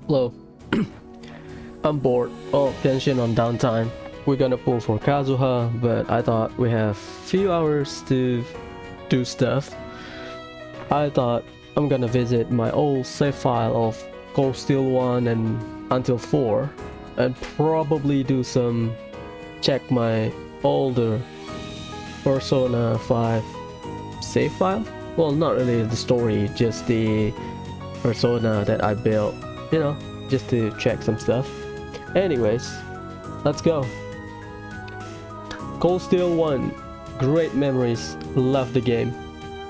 Hello. I'm bored. Oh, tension on downtime. We're gonna pull for Kazuha, but I thought we have few hours to do stuff. I thought I'm gonna visit my old save file of Cold Steel 1 and until 4 and probably do some check my older Persona 5 save file. Well, not really the story, just the persona that I built, you know, just to check some stuff. Anyways, let's go. Cold Steel 1, great memories, love the game,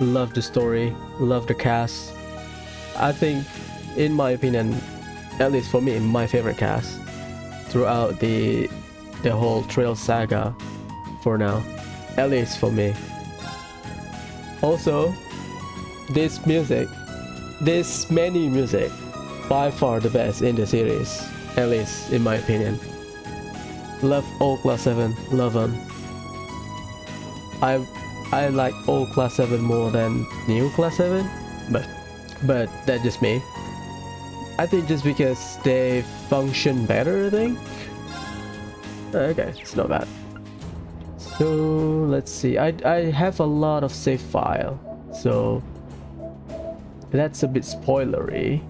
love the story, love the cast. I think, in my opinion, at least for me, my favorite cast throughout the whole Trail saga for now, at least for me. Also, this menu music, by far the best in the series, at least in my opinion. Love old Class 7, love them. I like old Class 7 more than new Class 7, but that's just me. I think just because they function better, I think. Okay, it's not bad. So let's see. I have a lot of save file, so that's a bit spoilery.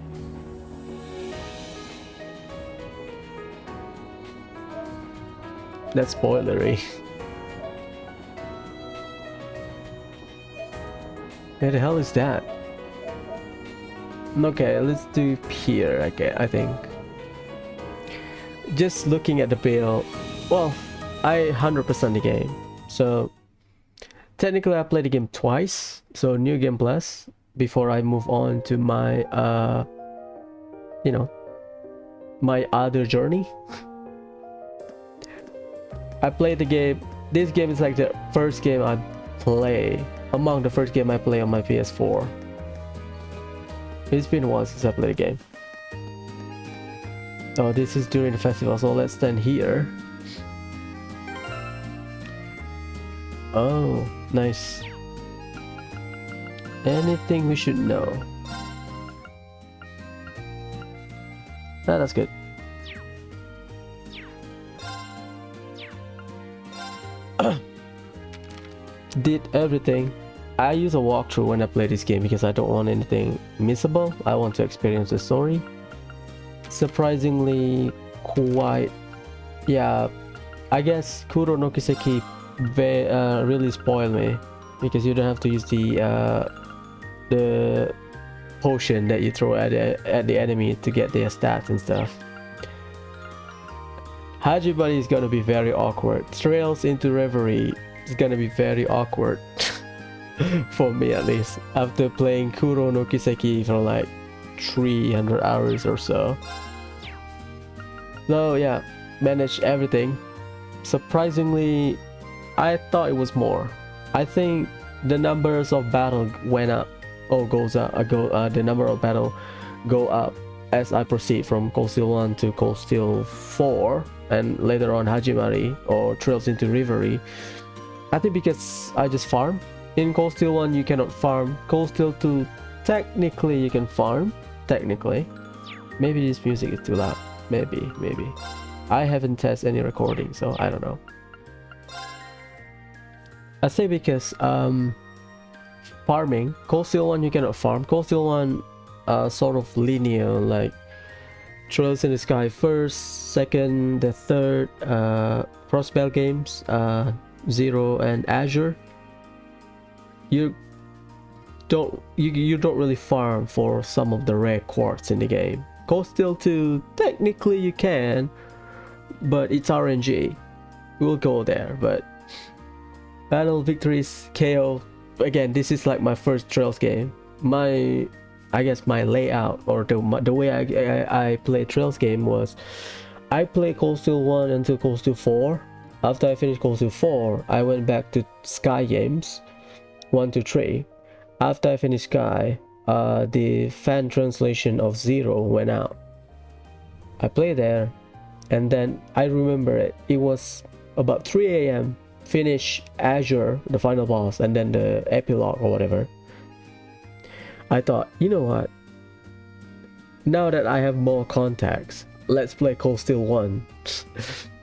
That's spoilery. Where the hell is that? Okay, let's do here. Okay, I think. Just looking at the build, well, I 100% the game. So technically, I played the game twice. So new game plus before I move on to my you know, my other journey. I played the game. This game is like the first game I play, among the first game I play on my PS4. It's been a while since I played the game. Oh, this is during the festival, so let's stand here. Oh, nice. Anything we should know? Ah, that's good. Did everything. I use a walkthrough when I play this game because I don't want anything missable. I want to experience the story. Surprisingly quite, yeah, I guess Kuro no Kiseki really spoiled me because you don't have to use the potion that you throw at the enemy to get their stats and stuff. Hajibari is gonna be very awkward. Trails into Reverie is gonna be very awkward. For me at least, after playing Kuro no Kiseki for like 300 hours or so. So yeah, managed everything. Surprisingly, I thought it was more. I think the numbers of battle went up, or goes up. The number of battle go up as I proceed from Cold Steel 1 to Cold Steel 4, and later on Hajimari or Trails into Reverie. I think because I just farm. In Cold Steel 1 you cannot farm. Cold Steel 2 technically you can farm. Technically. Maybe this music is too loud. Maybe. I haven't tested any recording, so I don't know. I say because farming, Cold Steel 1 you cannot farm. Cold Steel 1 sort of linear, like Trails in the Sky first, second, the third, Crossbell games, Zero and Azure. You don't really farm for some of the rare quartz in the game. Cold Steel 2 technically you can, but it's RNG. We'll go there, but battle victories, KO. Again, this is like my first Trails game. I guess my layout or the way I play Trails game was I play Cold Steel 1 until Cold Steel 4. After I finished Cold Steel 4, I went back to Sky games 1 to 3. After I finished Sky, the fan translation of Zero went out. I played there, and then I remember it was about 3 AM, finish Azure, the final boss, and then the epilogue or whatever. I thought, you know what, now that I have more contacts, let's play Cold Steel 1.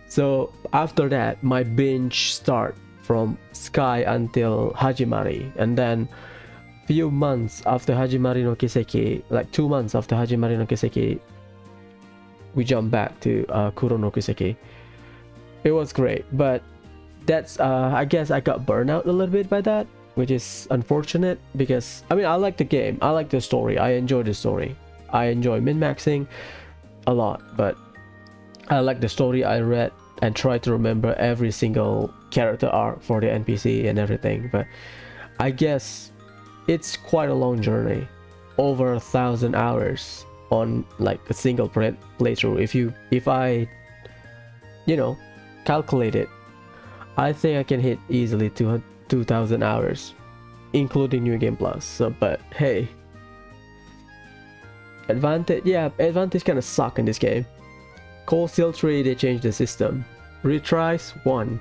So after that, my binge start from Sky until Hajimari, and then few months after Hajimari no Kiseki, like 2 months after Hajimari no Kiseki, we jump back to Kuro no Kiseki. It was great, but that's I guess I got burned out a little bit by that, which is unfortunate because I mean I like the game, I like the story, I enjoy the story, I enjoy min-maxing a lot, but I like the story. I read and try to remember every single character arc for the NPC and everything, but I guess it's quite a long journey, over 1,000 hours on like a single playthrough. If I calculate it, I think I can hit easily 2,000 hours, including New Game Plus. So, but hey, advantage kind of suck in this game. Cold Steel 3, they changed the system. Retries 1.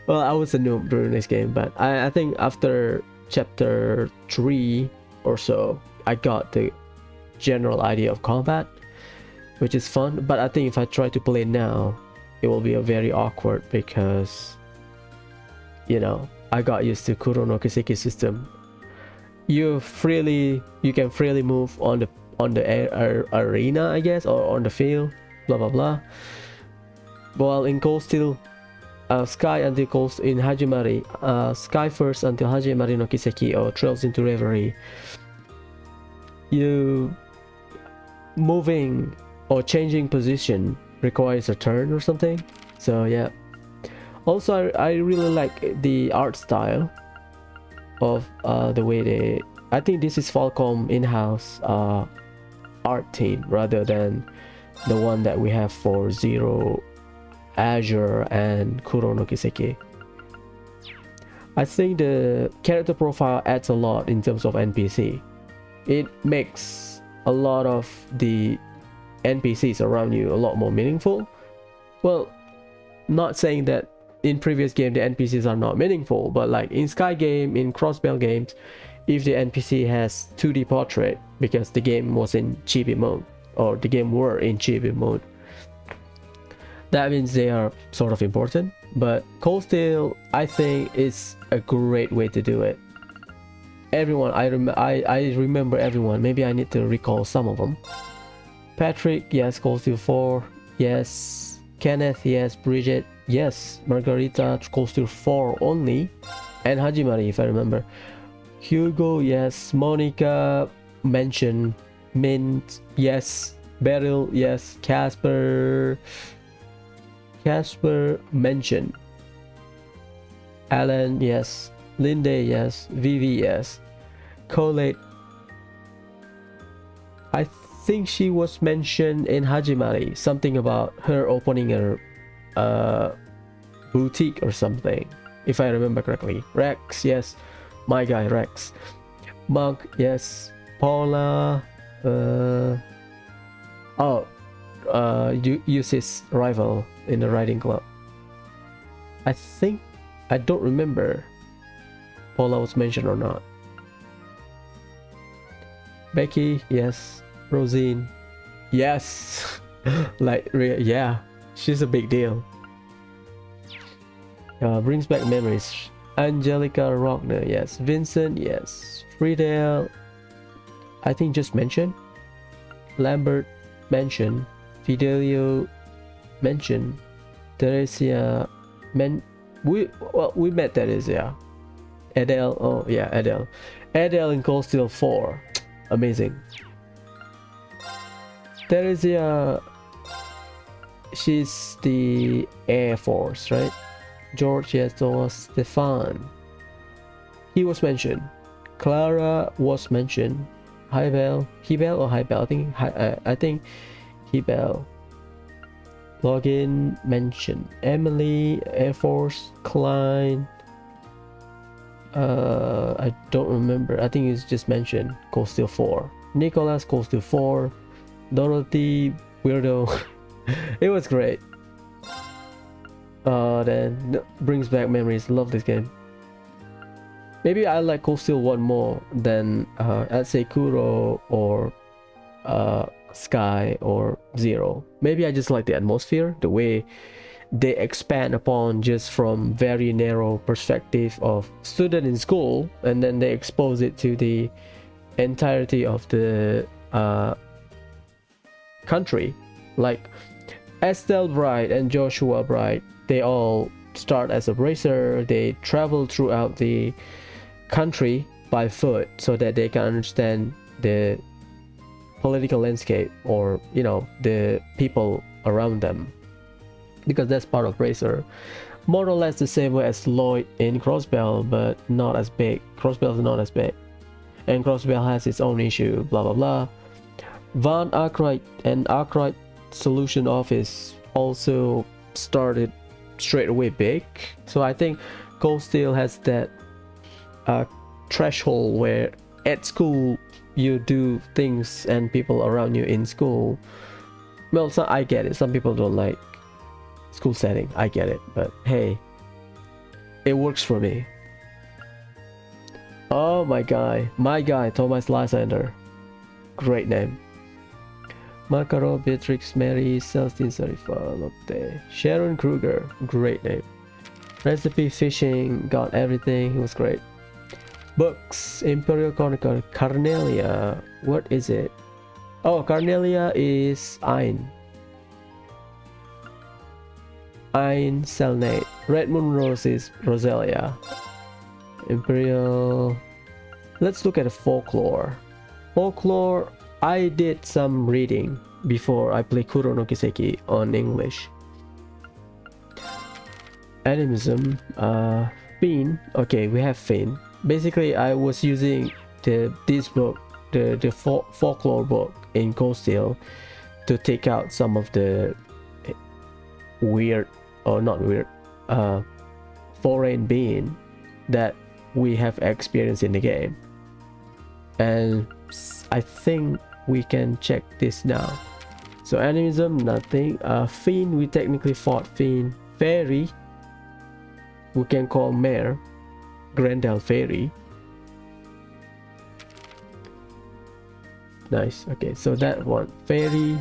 Well, I was a noob during this game, but I think after chapter 3 or so, I got the general idea of combat, which is fun. But I think if I try to play now, it will be a very awkward because I got used to Kuro no Kiseki system. You can freely move on the arena, I guess, or on the field, blah blah blah. While in Cold Steel, Sky until in Hajimari, Sky first until Hajimari no Kiseki or Trails into Reverie, you moving or changing position requires a turn or something. So yeah. Also, I really like the art style of the way I think this is Falcom in-house art team rather than the one that we have for Zero, Azure, and Kuro no Kiseki. I think the character profile adds a lot in terms of NPC. It makes a lot of the NPCs around you a lot more meaningful. Well, not saying that in previous game the NPCs are not meaningful, but like in Sky game, in Crossbell games, if the NPC has 2D portrait because the game was in chibi mode, or the game were in chibi mode, that means they are sort of important. But Cold Steel, I think, is a great way to do it. Everyone, I remember everyone. Maybe I need to recall some of them. Patrick, yes. Cold Steel 4, yes. Kenneth, yes. Bridget, yes. Margarita, Cold Steel 4 only, and Hajimari, if I remember. Hugo, yes. Monica, mention. Mint, yes. Beryl, yes. Casper, mention. Alan, yes. Linde, yes. Vivi, yes. Colette, I think she was mentioned in Hajimari, something about her opening a boutique or something, if I remember correctly. Rex, yes. My guy Rex. Monk, yes. Paula, Yusis rival in the riding club. I think, I don't remember Paula was mentioned or not. Becky, yes. Rosine, yes. Like, yeah, she's a big deal. Brings back memories. Angelica Rockner, yes. Vincent, yes. Friedel, I think just mentioned. Lambert, mentioned. Fidelio, mentioned. Teresia, we met Teresia. Adele, oh yeah, Adele. Adele in Cold Steel 4, amazing. Teresia, she's the Air Force, right? George, yes. Thomas, Stefan, he was mentioned. Clara was mentioned. Hebel or Hebel, I think Hebel. Login, mentioned. Emily, Air Force. Klein, I don't remember. I think it's just mentioned. Cold Steel 4. Nicholas, Cold Steel 4. Dorothy, weirdo. It was great. Then brings back memories. Love this game. Maybe I like Cold Steel 1 more than I'd say Kuro or Sky or Zero. Maybe I just like the atmosphere, the way they expand upon just from very narrow perspective of student in school, and then they expose it to the entirety of the country. Like Estelle Bright and Joshua Bright, they all start as a racer. They travel throughout the country by foot so that they can understand the political landscape, or you know, the people around them, because that's part of racer. More or less the same way as Lloyd in Crossbell, but not as big. Crossbell is not as big, and Crossbell has its own issue, blah blah blah. Van Arkwright and Arkwright Solution Office also started straight away big. So I think Cold Steel has that threshold where at school you do things and people around you in school, well, so I get it, some people don't like school setting, I get it, but hey, it works for me. Oh my guy Thomas Lysander, great name. Makarov, Beatrix, Mary, Celestine Sarifa, Lotte, Sharon Kruger, great name. Recipe Fishing, got everything, he was great. Books, Imperial Chronicle, Carnelia, what is it? Oh, Carnelia is Ein Selnate. Red Moon Rose is Roselia. Imperial, let's look at the folklore. Folklore, I did some reading before I play Kuro no Kiseki on English. Animism, Fiend, okay, we have Fiend. Basically, I was using this book, the folklore book in Cold Steel, to take out some of the weird, or not weird, foreign being that we have experienced in the game. And I think we can check this now. So animism, nothing. Fiend, we technically fought Fiend. Fairy, we can call Mare, Grendel Fairy. Nice. Okay, so that one. Fairy,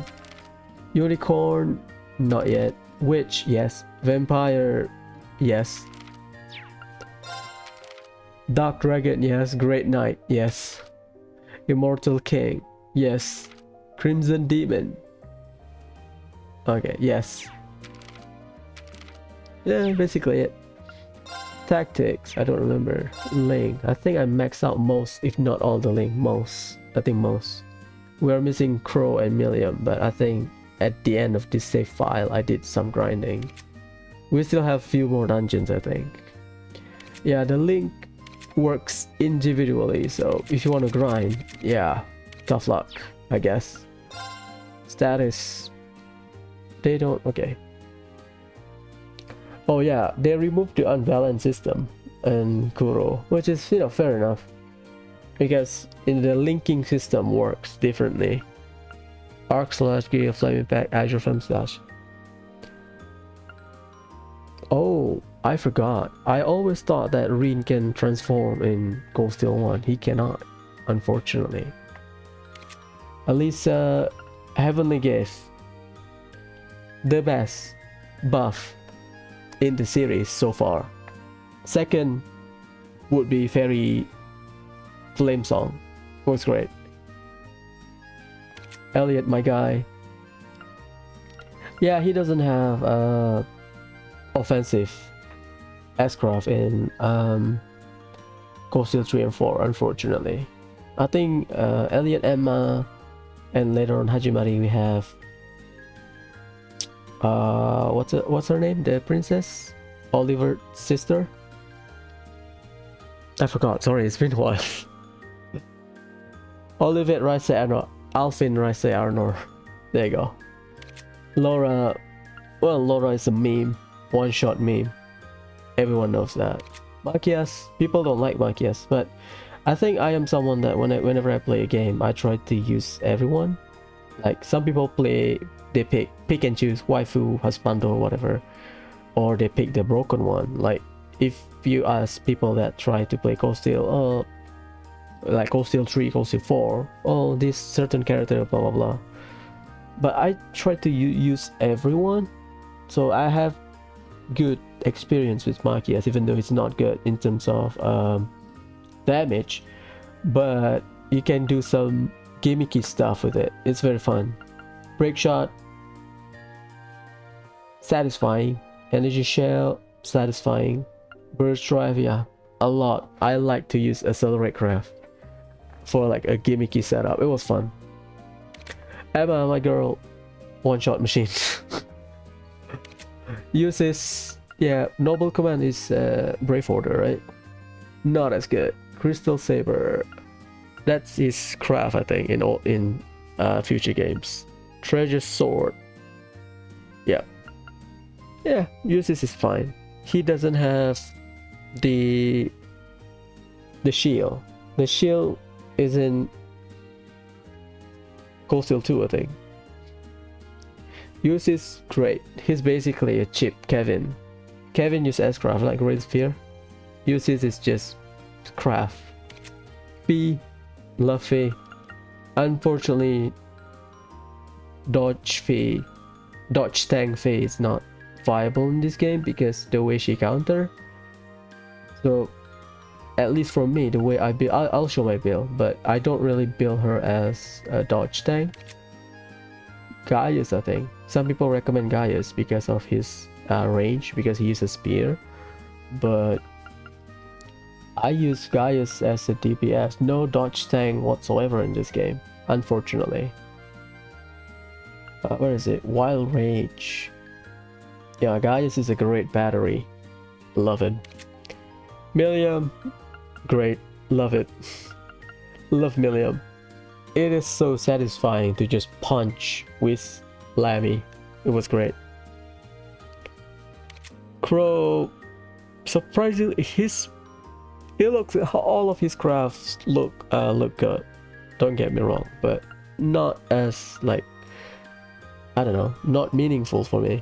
Unicorn, not yet. Witch, yes. Vampire, yes. Dark Dragon, yes. Great Knight, yes. Immortal King, yes. Crimson Demon, okay, yes. Yeah, basically it. Tactics, I don't remember. Link, I think I maxed out most, if not all the link. Most, I think most. We are missing Crow and Milliam, but I think at the end of this save file I did some grinding. We still have a few more dungeons, I think. Yeah, the link works individually, so if you want to grind, yeah, tough luck, I guess. Status, they don't, okay. Oh yeah, they removed the unbalanced system in Kuro, which is, you know, fair enough, because in the linking system works differently. Arc slash Gear Flame Impact, Azure Flame slash. Oh, I forgot. I always thought that Rin can transform in Cold Steel 1. He cannot, unfortunately. At least Heavenly Gift, the best buff in the series so far. Second would be Fairy Flame Song, was great. Elliot, my guy. Yeah, he doesn't have offensive S-Craft in Cold Steel 3 and 4, unfortunately. I think Elliot, Emma, and later on Hajimari we have what's her name? The princess? Oliver's sister? I forgot, sorry, it's been a while. Olivet Rice Arnor, Alfin Rice Arnor. There you go. Laura, well, Laura is a meme, one-shot meme. Everyone knows that. Machias, people don't like Machias, but I think I am someone that whenever I play a game, I try to use everyone. Like some people play, they pick and choose waifu, husbando, or whatever, or they pick the broken one. Like if you ask people that try to play Cold Steel, like Cold Steel 3, Cold Steel 4, oh, this certain character, blah blah blah, but I try to use everyone, so I have good experience with Machias, even though it's not good in terms of damage, but you can do some gimmicky stuff with it. It's very fun. Break shot, satisfying. Energy shell, satisfying. Burst drive, yeah, a lot. I like to use accelerate craft for like a gimmicky setup. It was fun. Emma, my girl, one shot machine. Uses, yeah, noble command is brave order, right? Not as good. Crystal saber, that's his craft, I think, in future games. Treasure sword, yeah, uses is fine. He doesn't have the shield. The shield is in Cold Steel 2, I think. Use is great. He's basically a cheap Kevin. Kevin uses S-craft like Great Sphere. Uses is just craft. B, Luffy. Unfortunately, Dodge Tank Fei is not viable in this game because the way she counter. So at least for me, the way I build, I'll show my build, but I don't really build her as a dodge tank. Gaius, I think some people recommend Gaius because of his range, because he uses spear, but I use Gaius as a DPS. No dodge tank whatsoever in this game, unfortunately. Where is it? Wild Rage. Yeah, Gaius is a great battery. Love it. Millium, great. Love it. Love Millium. It is so satisfying to just punch with Lammy. It was great. Crow, surprisingly, all of his crafts look good. Don't get me wrong, but not as like, I don't know, not meaningful for me.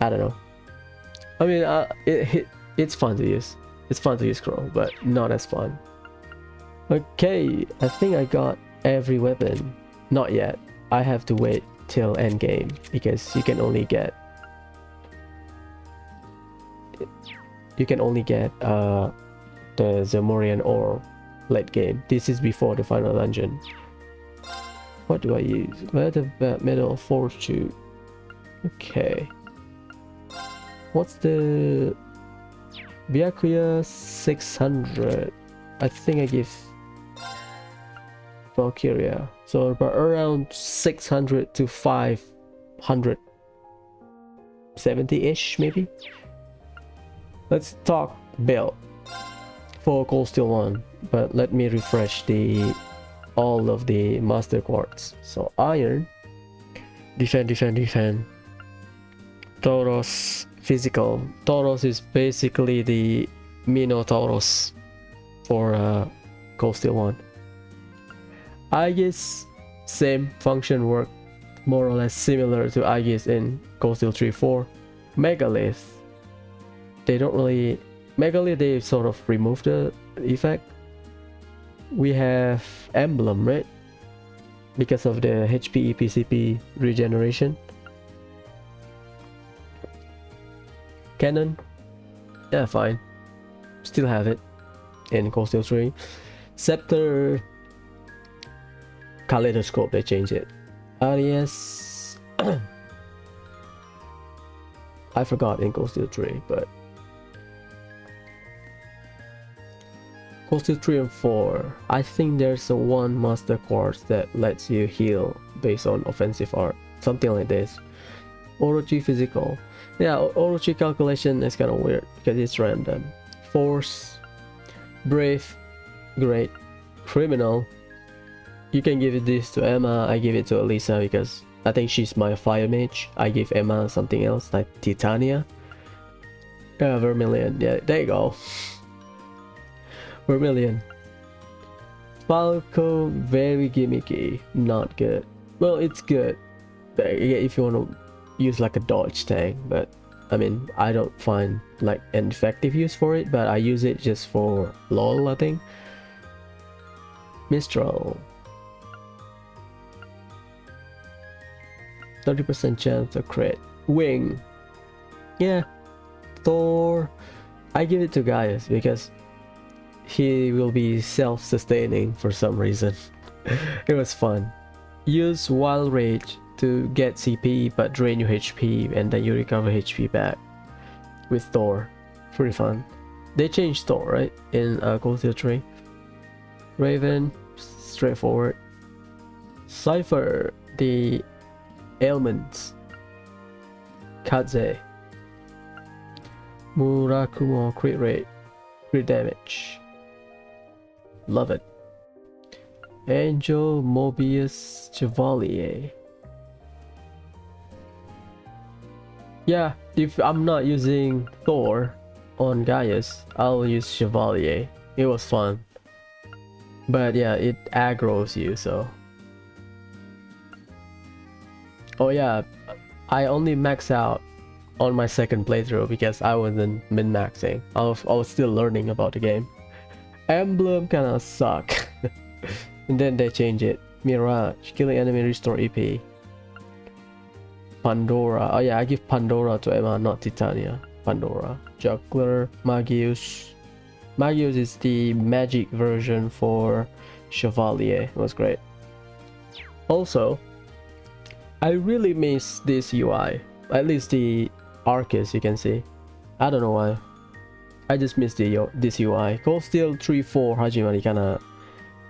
I don't know. I mean, it's fun to use. It's fun to use Crow, but not as fun. Okay, I think I got every weapon. Not yet. I have to wait till end game because you can only get the Zamorian ore late game. This is before the final dungeon. What do I use? Leather metal fortune. Okay. What's the Byakuya 600? I think I give Valkyria. So about around 600 to 570-ish maybe. Let's talk build for Cold Steel 1, but let me refresh all of the master quartz. So iron, defend. Tauros, physical. Tauros is basically the Minotauros for Cold Steel 1. Aegis, same function, work more or less similar to Aegis in Cold Steel 3-4. Megalith, they don't really... Megalith, they sort of remove the effect. We have Emblem, right? Because of the HP PCP regeneration. Cannon, yeah, fine. Still have it in Cold Steel 3. Scepter, Kaleidoscope, they changed it. Arias, I forgot in Cold Steel 3, but Cold Steel 3 and 4, I think there's a one master quartz that lets you heal based on offensive art, something like this. Orochi physical, yeah, Orochi calculation is kind of weird because it's random. Force, brave, great. Criminal, you can give this to Emma. I give it to Elisa because I think she's my fire mage. I give Emma something else like Titania. Vermilion, yeah, there you go. Vermilion. Falco, very gimmicky, not good. Well, it's good if you want to use like a dodge tank, but I mean, I don't find like an effective use for it, but I use it just for lol, I think. Mistral. 30% chance to crit. Wing. Yeah. Thor. I give it to Gaius because he will be self-sustaining for some reason. It was fun. Use Wild Rage to get CP but drain your HP and then you recover HP back with Thor. Pretty fun. They changed Thor, right? In Cold Steel 3. Raven, straightforward. Cypher, the ailments. Kaze. Murakumo, crit rate, crit damage. Love it. Angel, Mobius, Chevalier. Yeah, if I'm not using Thor on Gaius, I'll use Chevalier. It was fun. But yeah, it aggroes you, so. Oh yeah, I only max out on my second playthrough because I wasn't min-maxing. I was still learning about the game. Emblem kinda suck. And then they change it. Mirage, killing enemy restore EP. Pandora, oh yeah, I give Pandora to Emma, not Titania. Pandora. Juggler, Magius. Magius is the magic version for Chevalier. It was great. Also, I really miss this UI. At least the Arcus, you can see. I don't know why. I just miss this UI. Cold Steel 3-4 Hajimari kinda...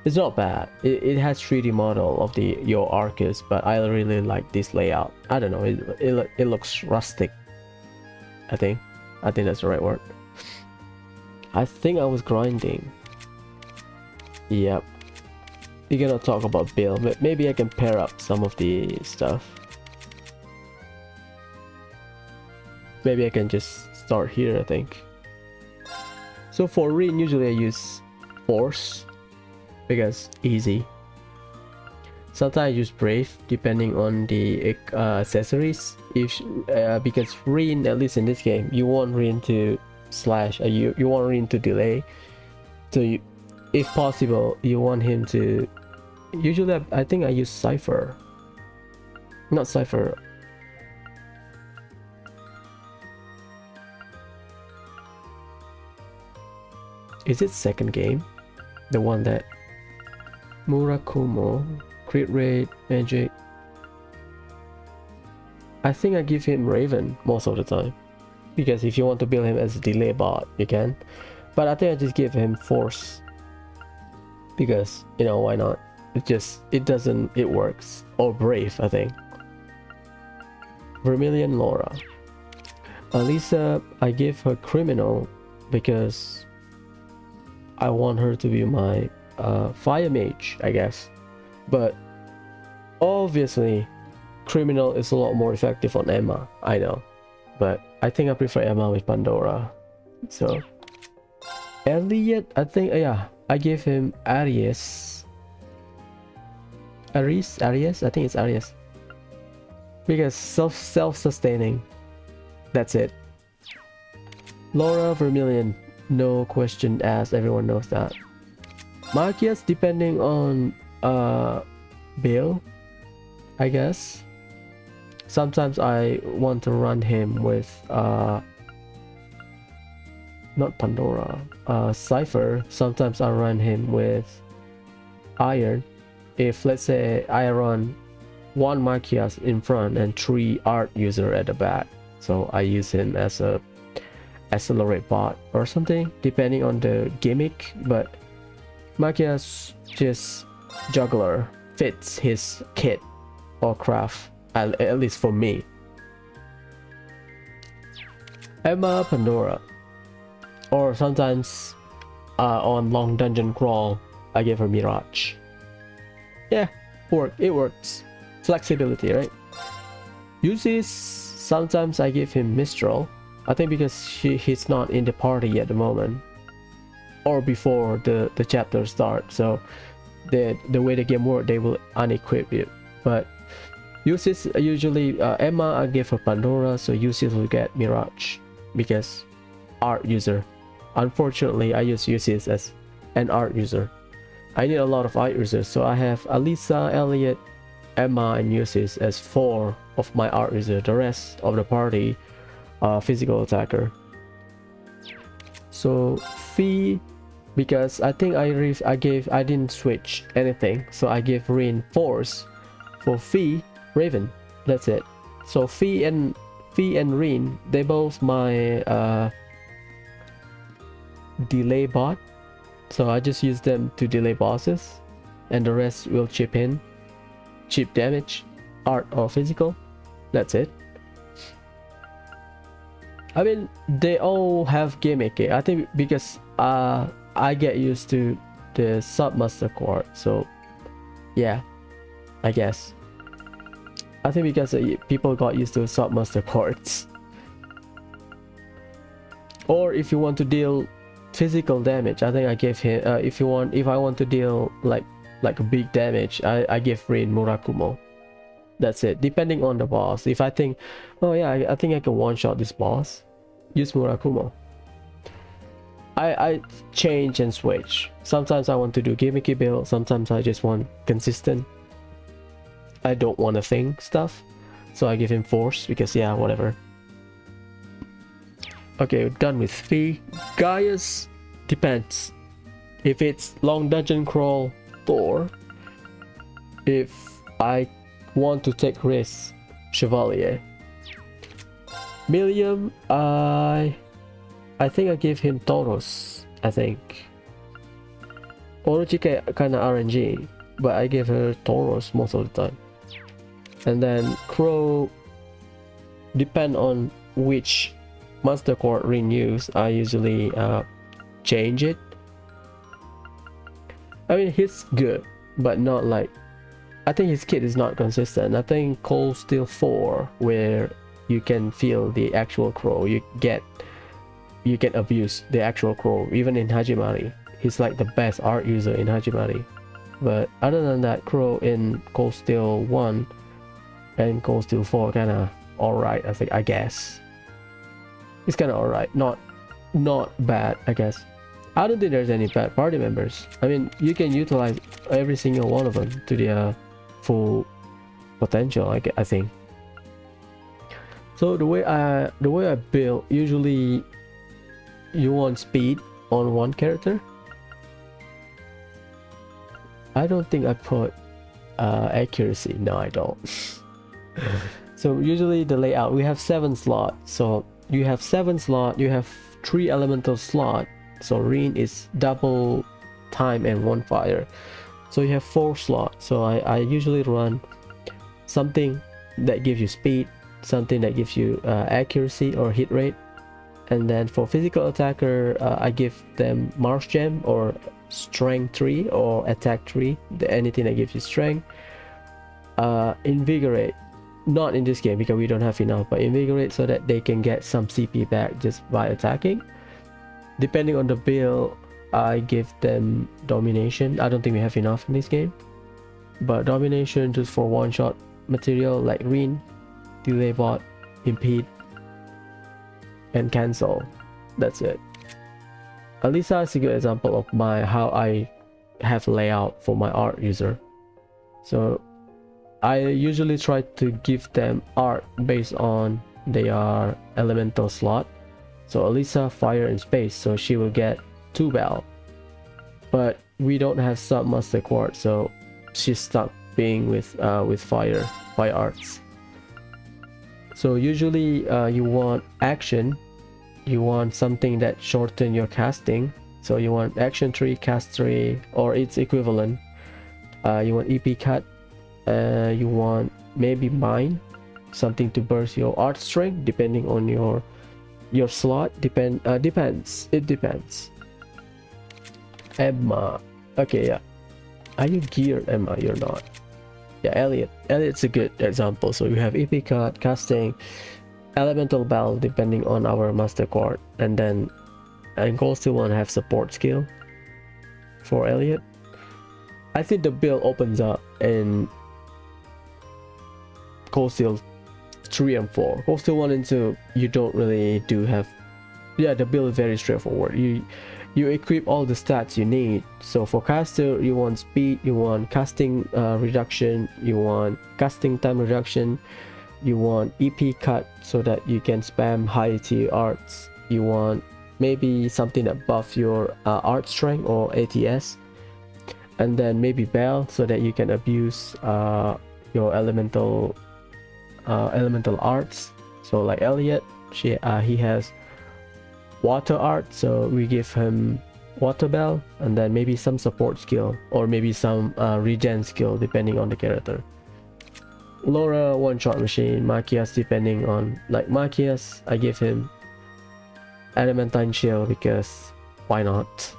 It's not bad. It has 3D model of your Arcus, but I really like this layout. I don't know, it looks rustic. I think that's the right word. I think I was grinding. Yep. We're gonna talk about build, but maybe I can pair up some of the stuff. Maybe I can just start here, I think. So for Rin, usually I use Force because easy. Sometimes I use Brave depending on the accessories. Because Rin, at least in this game, you want Rin to slash. You want Rin to delay. So if possible, you want him to. Usually, I think I use Cypher. Not Cypher. Is it second game? The one that Murakumo, crit rate, magic. I think I give him Raven most of the time, because if you want to build him as a delay bot, you can. But I think I just give him Force because, you know, why not? It works. Or Brave, I think. Vermilion Laura. Alisa, I give her Criminal because I want her to be my fire mage, I guess. But obviously Criminal is a lot more effective on Emma, I know, but I think I prefer Emma with Pandora. So Elliot, I think, yeah, I give him Aries, I think it's Aries, because self-sustaining. That's it. Laura, Vermilion, no question asked, everyone knows that. Marcius, depending on Bill, I guess. Sometimes I want to run him with not Pandora, Cypher. Sometimes I run him with Iron. If let's say I run one Marcius in front and 3 art user at the back, so I use him as a accelerate bot or something, depending on the gimmick. But Marcius just juggler fits his kit or craft, at least for me. Emma, Pandora, or sometimes on long dungeon crawl I give her Mirage. Yeah, it works. Flexibility, right? Uses, sometimes I give him Mistral, I think because he's not in the party at the moment, or before the chapter starts, so the way the game works, they will unequip you. But uses, usually Emma, I give her Pandora, so uses will get Mirage because art user. Unfortunately, I use uses as an art user. I need a lot of art users, so I have Alisa, Elliot, Emma and uses as 4 of my art user. The rest of the party are physical attacker. So Fee, because I think I didn't switch anything, so I gave Rin Force. For Fee, Raven. That's it. So Fee and Rin, they both my delay bot. So I just use them to delay bosses, and the rest will chip damage, art or physical. That's it. I mean, they all have gimmick. I think because I get used to the Submaster Court, so yeah, I guess. I think because people got used to Submaster Courts. Or if you want to deal physical damage, I think I gave him. If I want to deal like a big damage, I give Rin Murakumo. That's it. Depending on the boss. If I think, oh yeah, I think I can one-shot this boss, use Murakumo. I change and switch. Sometimes I want to do gimmicky build. Sometimes I just want consistent. I don't want to think stuff, so I give him Force because yeah, whatever. Okay, we're done with Fee. Gaius depends. If it's long dungeon crawl, Thor. If I want to take risks, Chevalier. Millium, I think I give him Tauros. I think Orochi kinda RNG, but I give her Tauros most of the time. And then Crow, depend on which Master Court renews. I usually change it. I mean, he's good, but not like, I think his kit is not consistent. I think Cold Steel 4, where you can feel the actual Crow, you can abuse the actual Crow. Even in Hajimari, he's like the best art user in Hajimari. But other than that, Crow in Cold Steel 1 and Cold Steel 4 kinda alright. I guess it's kinda alright, not bad. I guess I don't think there's any bad party members. I mean, you can utilize every single one of them to their full potential. I think. So the way I build, usually you want speed on one character. I don't think I put accuracy. No, I don't. So usually the layout, we have 7 slots. So you have 7 slots, you have 3 elemental slot. So Rin is double time and 1 fire. So you have 4 slots. So I usually run something that gives you speed, something that gives you accuracy or hit rate, and then for physical attacker, I give them March Gem or Strength 3 or Attack 3, anything that gives you strength. Invigorate, not in this game because we don't have enough, but Invigorate so that they can get some CP back just by attacking. Depending on the build, I give them Domination. I don't think we have enough in this game, but Domination just for one-shot material like Rin, Delay Bot, Impede, and Cancel. That's it. Alisa is a good example of how I have layout for my art user. So I usually try to give them art based on their elemental slot. So Alisa, fire and space, so she will get 2 bell. But we don't have Submaster Court, so she's stuck being with fire arts. So usually you want action, you want something that shorten your casting. So you want action 3, cast 3, or its equivalent. You want EP cut. You want maybe mine, something to burst your art strength depending on your slot. Depends. It depends. Emma. Okay, yeah. Are you geared, Emma? You're not. Yeah, Elliot's a good example. So you have EP cut, casting, elemental bell depending on our master court, and then Cold Steel 1 have support skill for Elliot. I think the build opens up in Cold Steel 3 and 4. Cold Steel 1 and 2, you don't really have. Yeah, the build is very straightforward. you equip all the stats you need. So for caster, you want speed, you want casting reduction, you want casting time reduction, you want EP cut so that you can spam high tier arts, you want maybe something that buff your art strength or ATS, and then maybe Bell so that you can abuse your elemental arts. So like Elliot, he has water art, so we give him water bell, and then maybe some support skill or maybe some regen skill depending on the character. Laura one shot machine, Machias depending on, like Machias I give him adamantine shield because why not.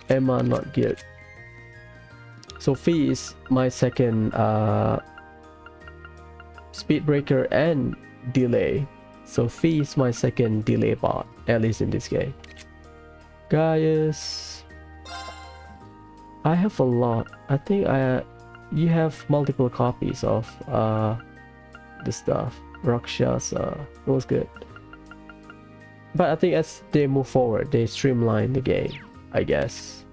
Emma not geared. Sophie is my second speed breaker and delay. Sophie is my second delay bot, at least in this game. Gaius, I have a lot. I think you have multiple copies of the stuff. Rakshasa, it was good. But I think as they move forward, they streamline the game, I guess.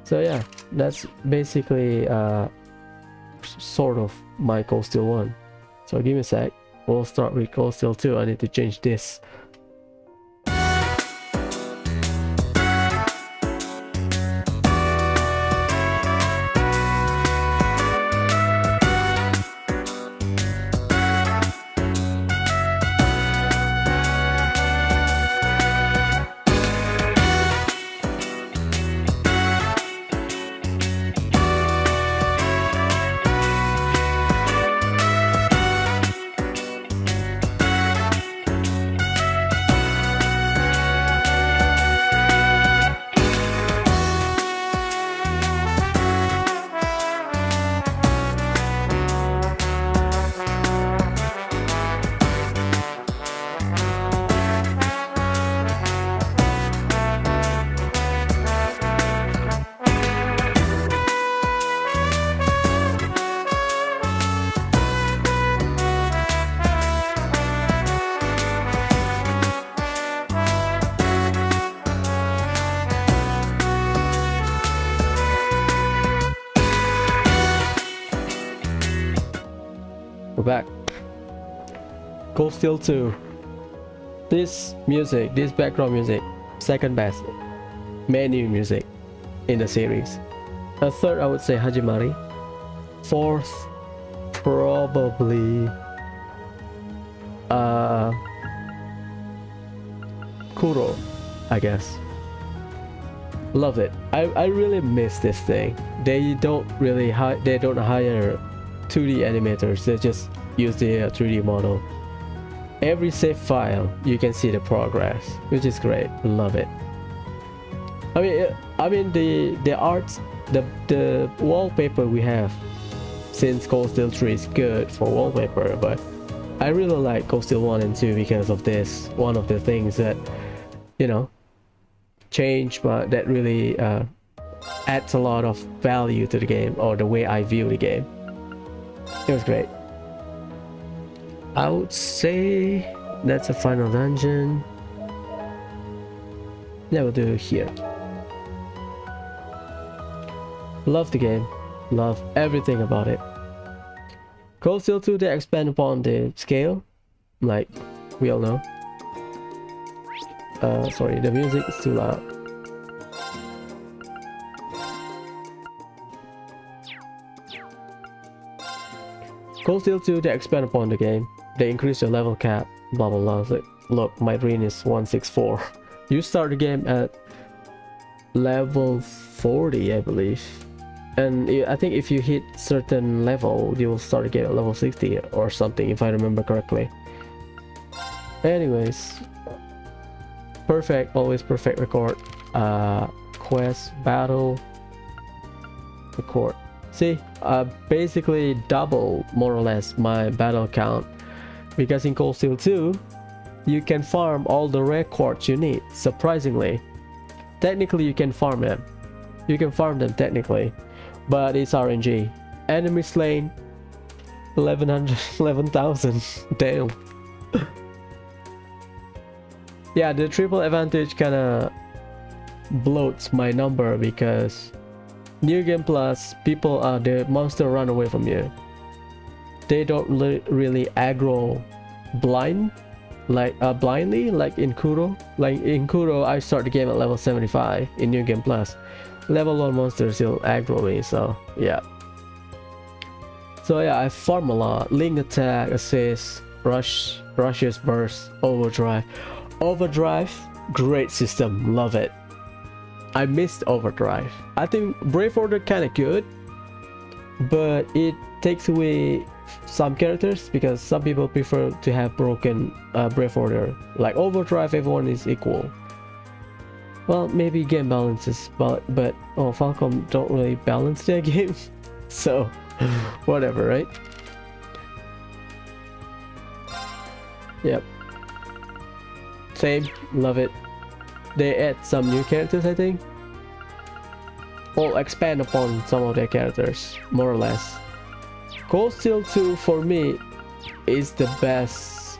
So yeah, that's basically sort of my Cold Steel 1. So give me a sec. We'll start with Cold Steel 2. I need to change this. We're back. Cold Steel 2. This music, this background music, second best menu music in the series. A third, I would say Hajimari. Fourth, probably Kuro, I guess. Love it. I really miss this thing. They don't hire 2D animators. They just use the 3D model. Every save file you can see the progress, which is great. Love it. I mean the arts, the wallpaper we have since Cold Steel 3 is good for wallpaper, but I really like Cold Steel 1 and 2 because of this. One of the things that, you know, change, but that really adds a lot of value to the game, or the way I view the game. It was great. I would say that's a final dungeon. Yeah, we'll do it here. Love the game. Love everything about it. Cold Steel 2, they expand upon the scale, like we all know. Sorry, the music is too loud. Cold Steel 2, they expand upon the game. They increase your level cap, blah blah blah. Like, look, my green is 164. You start the game at level 40, I believe. And I think if you hit certain level, you will start the game at level 60 or something, if I remember correctly. Anyways, perfect, always perfect record. Quest, battle, record. See, basically double more or less my battle count, because in Cold Steel 2 you can farm all the rare quartz you need. Surprisingly, technically you can farm them. You can farm them technically, but it's RNG. Enemy slain 11,000. Damn. Yeah, the triple advantage kind of bloats my number because New Game Plus, people are the monster run away from you. They don't really aggro blindly like in Kuro. Like in Kuro, I start the game at level 75 in New Game Plus. Level 1 monsters still aggro me, so yeah. So yeah, I farm a lot. Link attack, assist, rushes, burst, overdrive. Overdrive, great system, love it. I missed overdrive. I think Brave Order kinda good, but it takes away some characters because some people prefer to have broken Brave Order. Like overdrive, everyone is equal. Well, maybe game balances, but Falcom don't really balance their game, so whatever, right? Yep. Same, love it. They add some new characters, I think, or expand upon some of their characters, more or less. Cold Steel 2 for me is the best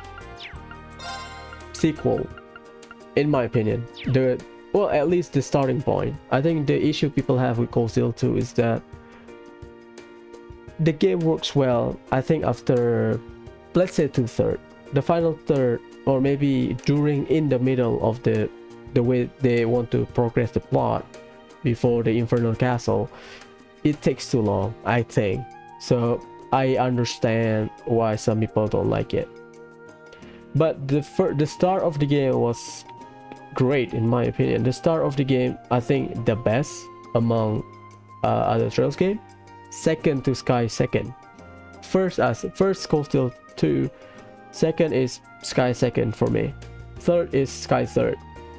sequel, in my opinion. Well, at least the starting point. I think the issue people have with Cold Steel 2 is that the game works well, I think after, let's say 2/3, the final third, or maybe in the middle of the way they want to progress the plot before the Infernal Castle, it takes too long, I think. So I understand why some people don't like it. But the start of the game was great in my opinion. The start of the game, I think the best among other Trails game. Second to Sky second. First Cold Steel 2. Second is Sky second for me. Third is Sky third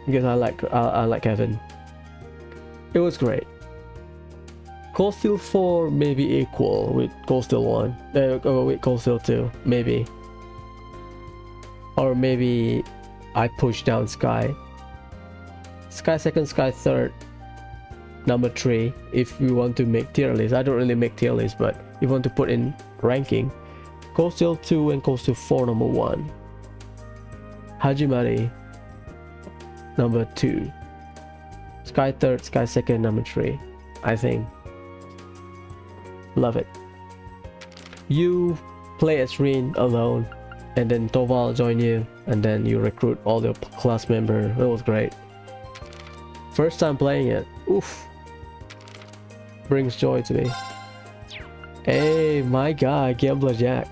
because I like Heaven. It was great. Cold Steel 4 maybe equal with Cold Steel 1. With Cold Steel 2 maybe. Or maybe I push down Sky. Sky second, Sky third, number 3 if we want to make tier list. I don't really make tier list, but if you want to put in ranking, Cold Steel 2 and Cold Steel 4 number 1. Hajimari number 2. Sky third, Sky second, number 3. I think. Love it. You play as Rin alone, and then Toval join you, and then you recruit all the class members. It was great. First time playing it. Oof. Brings joy to me. Hey, my guy, Gambler Jack.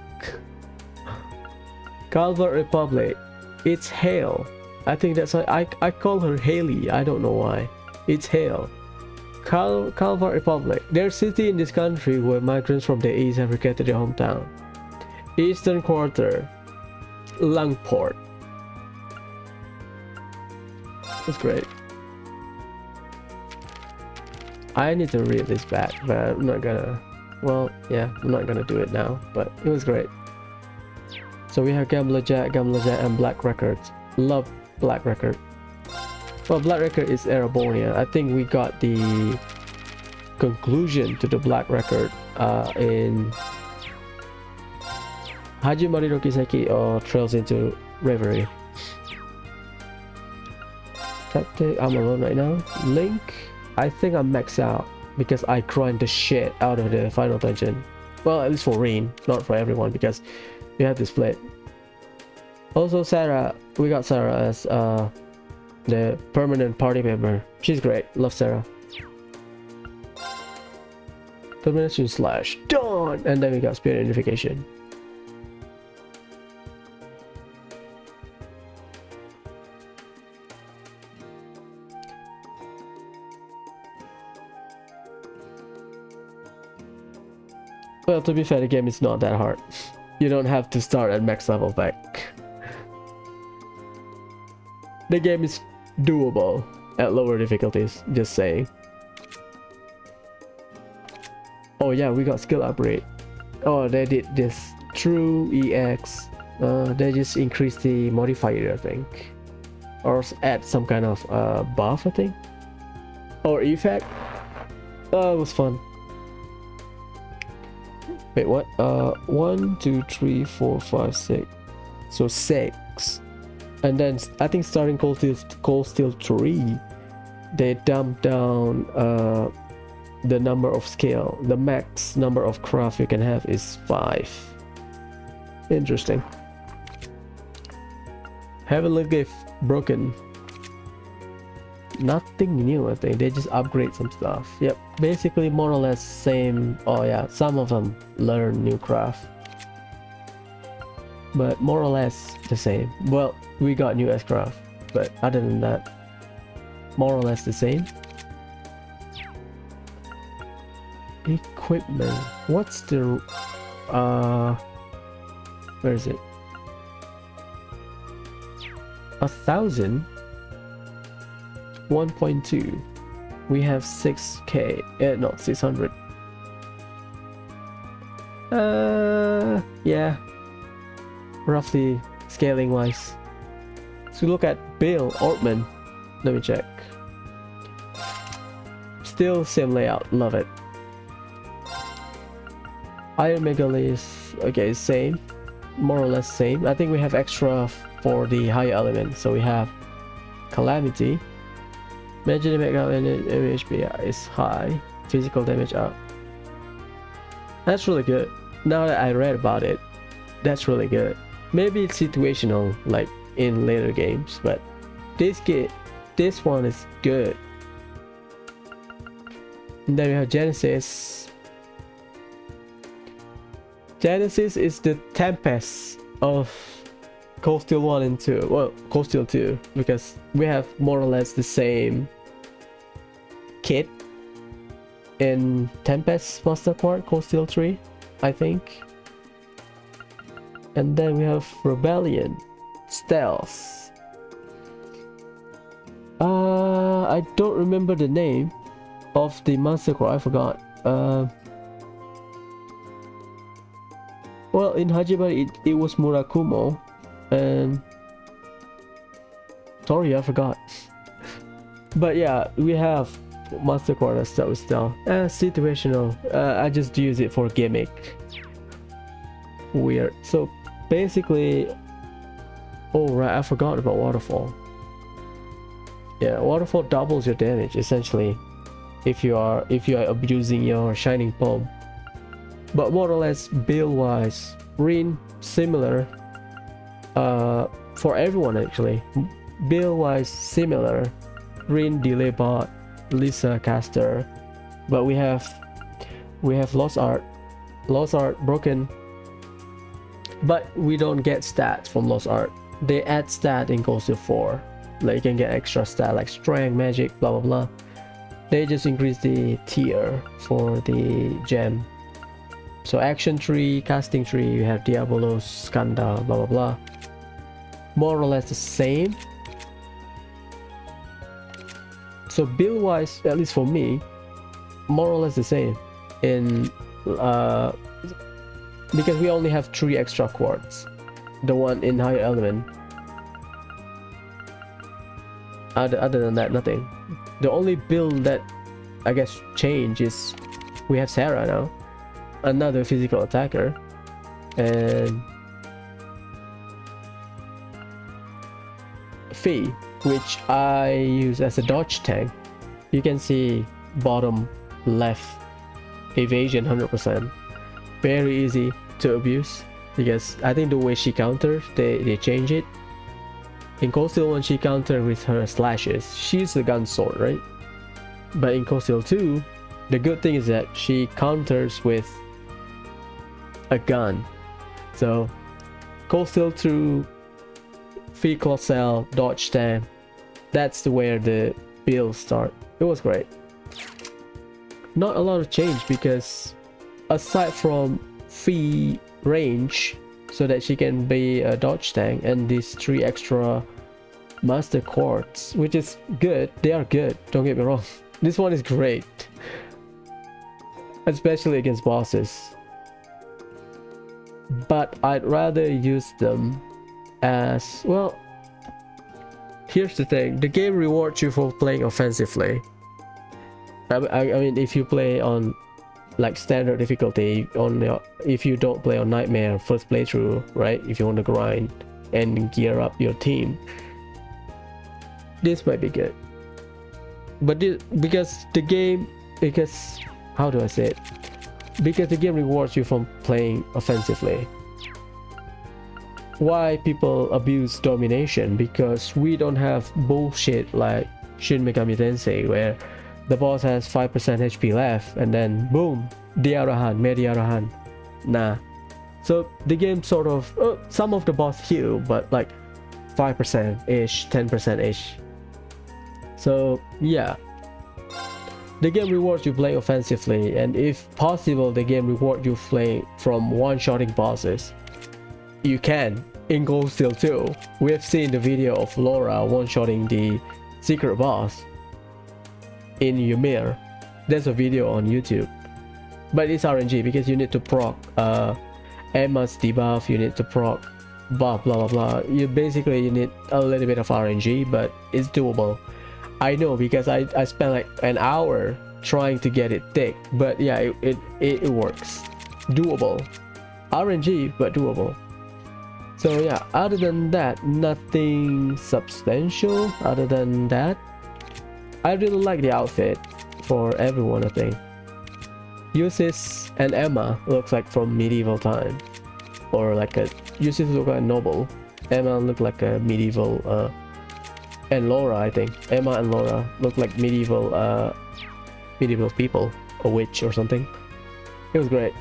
Calvert Republic. It's Hale. I think that's why I call her Haley. I don't know why. It's Hale. Calvert Republic. There's a city in this country where migrants from the east have returned to their hometown. Eastern Quarter. Langport. That's great. I need to read this back, but I'm not gonna. Well, yeah, I'm not gonna do it now, but it was great. So we have Gambler Jack, and Black Records. Love Black Record. Well, Black Record is Erabonia. I think we got the conclusion to the Black Record in Hajimari no Kiseki or Trails into Reverie. Tactic, I'm alone right now. Link, I think I'm maxed out because I grind the shit out of the final dungeon. Well, at least for Rin, not for everyone because we have to split. Also Sarah, we got Sarah as the permanent party member. She's great, love Sarah. Termination slash done, and then we got Spirit Unification. Well, to be fair, the game is not that hard. You don't have to start at max level back. The game is doable at lower difficulties, just saying. Oh yeah, we got skill upgrade. Oh, they did this through EX. They just increased the modifier, I think. Or add some kind of buff, I think. Or effect. Oh, it was fun. Wait, what? 1, 2, 3, 4, 5, 6. So 6. And then I think starting Cold Steel 3, they dumped down the number of scale. The max number of craft you can have is 5. Interesting. Heavenly Gift broken. Nothing new, I think. They just upgrade some stuff. Yep, basically more or less same. Oh yeah, some of them learn new craft, but more or less the same. Well, we got new S-craft, but other than that, more or less the same. Equipment. What's the where is it? 1,000. 1.2. We have 6k. No, 600. Yeah, roughly scaling wise. So look at Bill Ortman. Let me check. Still same layout, love it. Iron Megalith, okay, same, more or less same. I think we have extra for the higher element, so we have Calamity. Magic damage up and HP is high. Physical damage up. That's really good. Now that I read about it, that's really good. Maybe it's situational, like in later games, but this one is good. And then we have Genesis. Genesis is the Tempest of Cold Steel 1 and 2. Well, Cold Steel 2, because we have more or less the same kit in Tempest Master Quart, Cold Steel 3, I think. And then we have Rebellion, Stealth. I don't remember the name of the Master Quart, I forgot. Well, in Hajibari it was Murakumo. And sorry, I forgot. But yeah, we have Master Quarter start with stealth. Situational. I just use it for gimmick. Weird. So basically, oh right, I forgot about Waterfall. Yeah, Waterfall doubles your damage essentially if you are abusing your Shining Palm. But more or less build wise, Rin similar. For everyone actually, build wise similar. Rin, Delay Bot, Lisa, Caster, but we have Lost Art broken, but we don't get stats from Lost Art. They add stat in Cold Steel 4, like you can get extra stat like strength, magic, blah blah blah. They just increase the tier for the gem. So action tree, casting tree, you have Diabolos, Skanda, blah blah blah. More or less the same. So build wise, at least for me, more or less the same in because we only have 3 extra quartz, the one in higher element. Other than that, nothing. The only build that I guess change is we have Sarah now, another physical attacker, and Fee, which I use as a dodge tank. You can see bottom left evasion 100%. Very easy to abuse because I think the way she counters, they change it. In Cold Steel 1 she counters with her slashes. She's a gun sword, right? But in Cold Steel 2, the good thing is that she counters with a gun. So Cold Steel 2, Free Claw Cell, dodge tank, that's where the builds start. It was great. Not a lot of change because aside from free range so that she can be a dodge tank and these 3 extra master quartz, which is good, they are good, don't get me wrong. This one is great, especially against bosses, but I'd rather use them as well. Here's the thing, the game rewards you for playing offensively. I mean, if you play on like standard difficulty, if you don't play on Nightmare first playthrough, right, if you want to grind, and gear up your team. This might be good. But because how do I say it? Because the game rewards you from playing offensively. Why people abuse domination? Because we don't have bullshit like Shin Megami Tensei where the boss has 5% HP left and then boom, Diarahan, Mediarahan. Nah. So the game sort of, some of the boss heal, but like 5%-ish, 10%-ish. So yeah. The game rewards you play offensively, and if possible, the game rewards you play from one-shotting bosses. You can. In Ghost Steel 2, we have seen the video of Laura one-shotting the secret boss in Ymir. There's a video on YouTube. But it's RNG because you need to proc Emma's debuff, you need to proc blah blah blah blah. You need a little bit of RNG, but it's doable. I know because I spent like an hour trying to get it thick, but yeah, it works. Doable. RNG, but doable. So yeah, other than that, nothing substantial other than that. I really like the outfit for everyone, I think. Ulysses and Emma looks like from medieval time. Or like Ulysses look like a noble. Emma look like a medieval, and Laura, I think. Emma and Laura look like medieval people. A witch or something. It was great.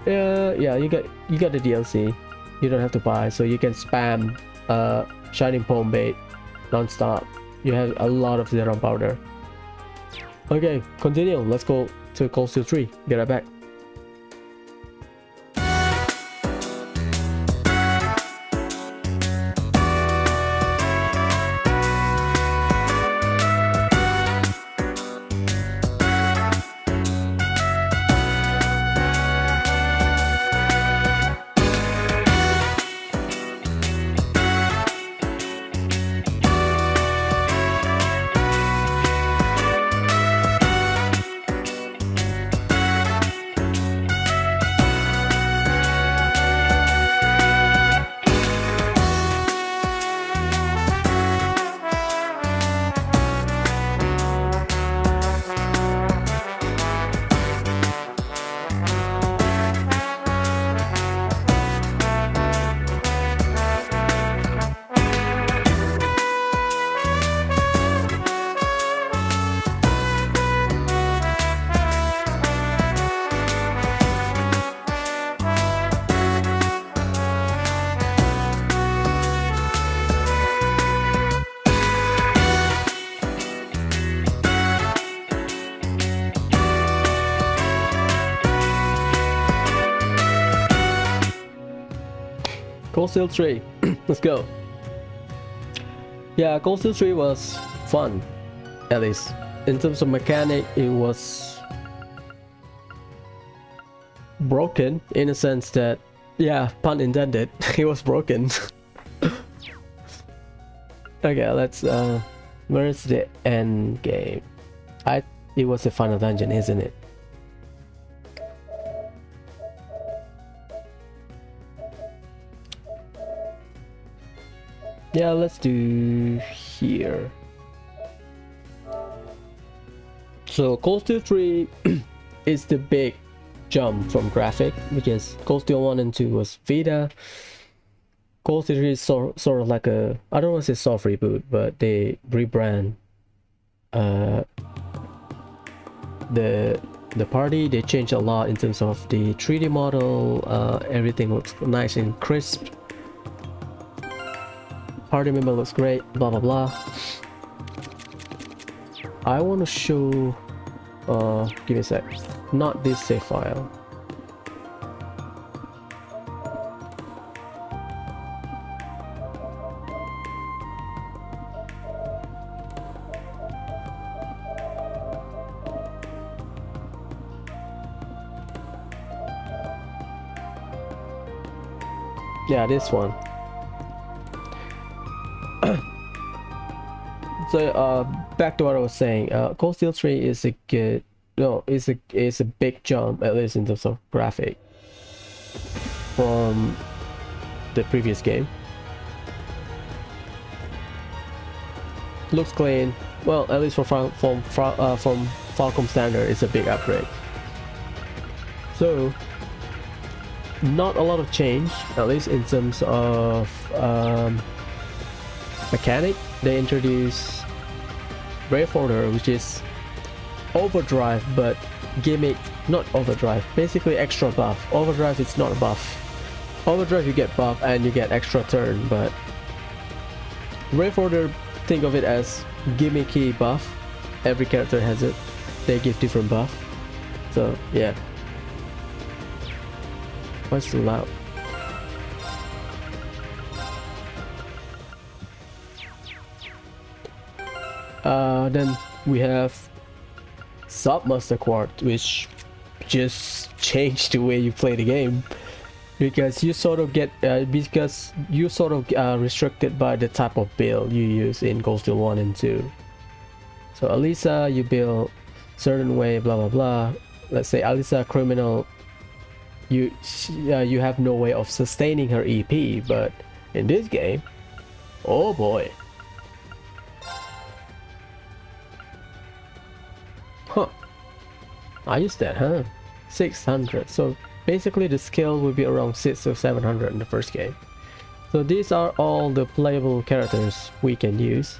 Yeah, you got the DLC. You don't have to buy, so you can spam Shining Palm Bait non-stop. You have a lot of zero powder. Okay, continue. Let's go to Cold Steel 3. Be right back. Cold Steel 3. Let's go. Yeah, Cold Steel 3 was fun. At least. In terms of mechanic, it was broken in a sense that, yeah, pun intended, it was broken. Okay, let's where's the end game? It was the final dungeon, isn't it? Yeah, let's do here. So Cold Steel 3 is the big jump from graphic, because Cold Steel 1 and 2 was Vita. Cold Steel 3 is sort of like a, I don't want to say soft reboot, but they rebrand the party. They changed a lot in terms of the 3D model. Everything looks nice and crisp. Party member looks great, blah blah blah. I want to show, give me a sec, not this save file. Yeah, this one. So back to what I was saying, Cold Steel 3 is a good, no, it's a big jump, at least in terms of graphic, from the previous game. Looks clean. Well, at least from Falcom standard, it's a big upgrade. So, not a lot of change, at least in terms of mechanic. They introduce Brave Order, which is overdrive, but gimmick, not overdrive, basically extra buff. Overdrive is not a buff. Overdrive you get buff and you get extra turn, but Brave Order, think of it as gimmicky buff. Every character has it. They give different buff. So yeah. What's so loud? Then we have Submaster Quad, which just changed the way you play the game, because you sort of get restricted by the type of build you use in Cold Steel 1 and 2. So Alisa, you build certain way, blah blah blah. Let's say Alisa criminal, you have no way of sustaining her EP, but in this game, oh boy. Huh. I use that, huh? 600. So basically the skill will be around 600 or 700 in the first game. So these are all the playable characters we can use.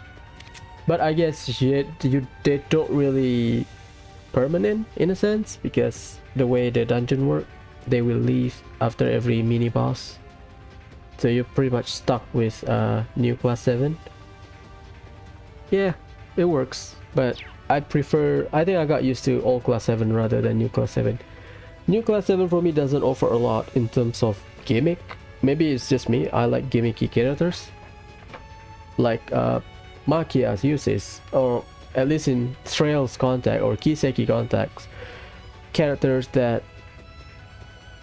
But I guess they don't really permanent in a sense, because the way the dungeon work, they will leave after every mini boss. So you're pretty much stuck with new class 7. Yeah, it works, but I think I got used to old class 7 rather than new class 7. New class 7 for me doesn't offer a lot in terms of gimmick. Maybe it's just me, I like gimmicky characters. Like Makia's uses, or at least in Trails contact or Kiseki contacts, characters that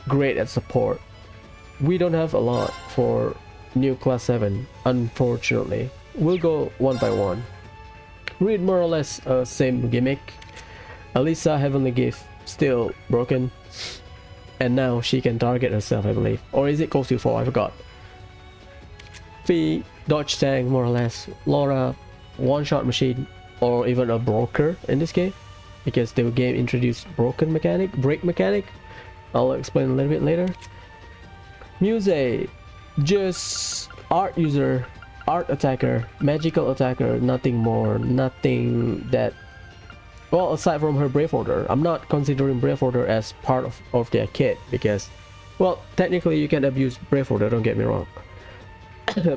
great at support. We don't have a lot for new class 7, unfortunately. We'll go one by one. Read more or less same gimmick. Alisa, Heavenly Gift, still broken, and now she can target herself, I believe. Or is it Cold Steel 4? I forgot. Fee, dodge tank, more or less. Laura, one-shot machine, or even a broker in this game, because the game introduced break mechanic. I'll explain a little bit later. Muse, just art user, art attacker, magical attacker, nothing more, nothing that, well, aside from her Brave Order. I'm not considering Brave Order as part of their kit, because, well, technically you can abuse Brave Order, don't get me wrong.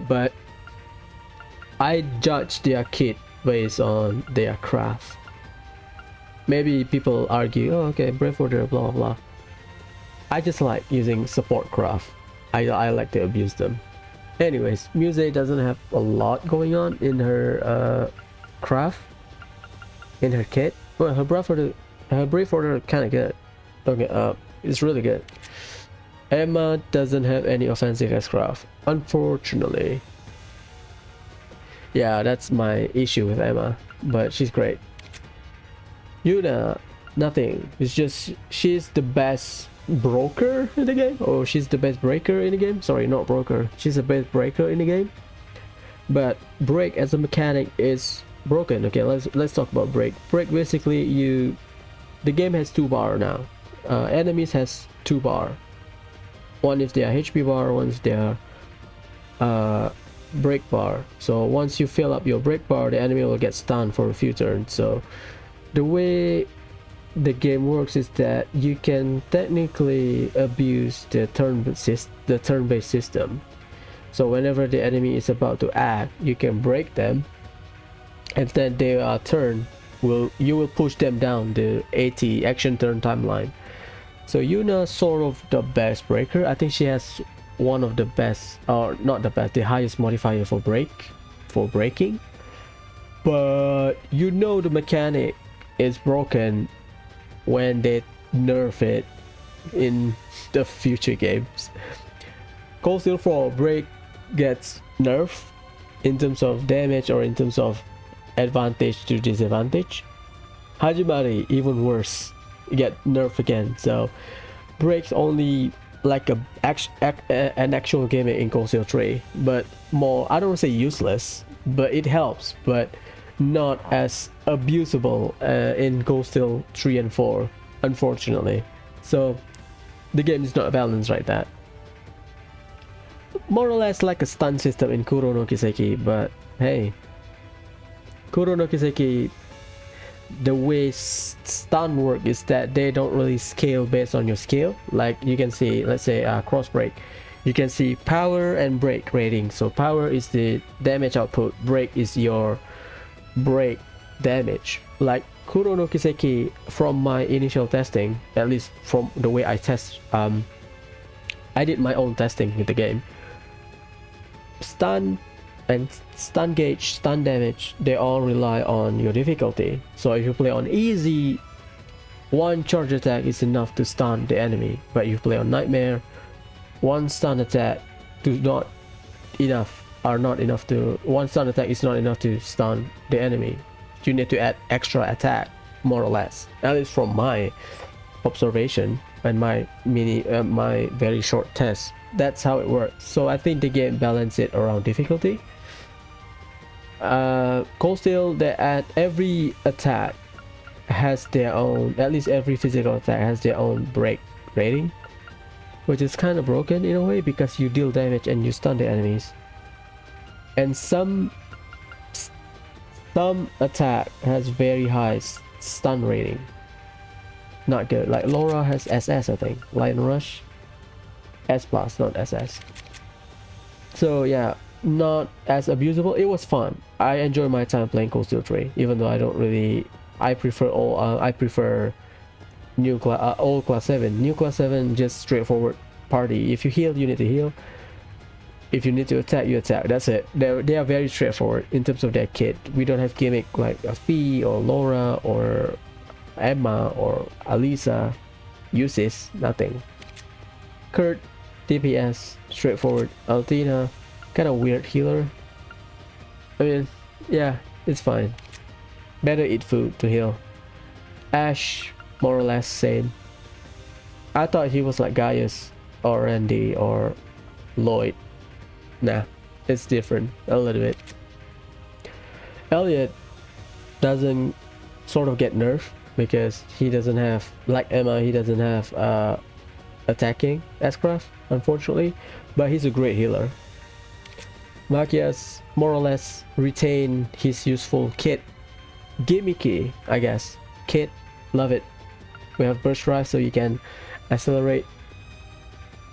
But I judge their kit based on their craft. Maybe people argue, oh okay, Brave Order, blah blah blah. I just like using support craft. I like to abuse them. Anyways, Muse doesn't have a lot going on in her craft, in her kit. Well, her Brave Order kind of good. Okay, it's really good. Emma doesn't have any offensive as craft, unfortunately. Yeah, that's my issue with Emma, but she's great. Yuna, nothing. It's just she's the best broker in the game, or she's the best breaker in the game. Sorry, not broker. She's the best breaker in the game. But break as a mechanic is broken. Okay, let's talk about break. Break basically the game has 2 bar now. Enemies has 2 bar. One is their HP bar, one is their break bar. So once you fill up your break bar, the enemy will get stunned for a few turns. So the way the game works is that you can technically abuse the turn-based system. So whenever the enemy is about to act, you can break them, and then their turn you will push them down the 80 action turn timeline. So Yuna's sort of the best breaker. I think she has one of the best, or not the best, the highest modifier for breaking. But you know the mechanic is broken when they nerf it in the future games. Cold Steel 4 break gets nerfed in terms of damage or in terms of advantage to disadvantage. Hajimari even worse, get nerfed again. So breaks only like an actual game in Cold Steel 3, but more, I don't want to say useless, but it helps, but not as abusable in Cold Steel 3 and 4, unfortunately. So the game is not balanced like that. More or less like a stun system in Kuro no Kiseki, but hey, Kuro no Kiseki, the way stun work is that they don't really scale based on your skill. Like you can see, let's say cross break, you can see power and break rating. So power is the damage output, break is your break damage. Like Kuro no Kiseki, from my initial testing, at least from the way I test, I did my own testing with the game. Stun and stun gauge, stun damage, they all rely on your difficulty. So if you play on easy, one charge attack is enough to stun the enemy, but if you play on nightmare, one stun attack is not enough to stun the enemy. You need to add extra attack, more or less, at least from my observation and my very short test. That's how it works. So I think the game balances it around difficulty. Cold Steel, they add every attack has their own, at least every physical attack has their own break rating, which is kind of broken in a way because you deal damage and you stun the enemies. And some attack has very high stun rating. Not good. Like Laura has SS, I think. Lion Rush S+, not SS. So yeah, not as abusable. It was fun. I enjoy my time playing Cold Steel 3, even though I don't really. I prefer new old class 7. New class 7, just straightforward party. If you heal, you need to heal. If you need to attack, you attack. That's it. They are very straightforward in terms of their kit. We don't have gimmick like a Fee or Laura or Emma or Alisa uses. Nothing. Kurt, DPS, straightforward. Altina, kind of weird healer. I mean, yeah, it's fine. Better eat food to heal. Ash, more or less same. I thought he was like Gaius or Randy or Lloyd. Nah, it's different a little bit. Elliot doesn't sort of get nerfed because he doesn't have, like Emma, he doesn't have attacking S-Craft, unfortunately, but he's a great healer. Machias more or less retain his useful kit, gimmicky, I guess. Kit, love it. We have burst drive so you can accelerate.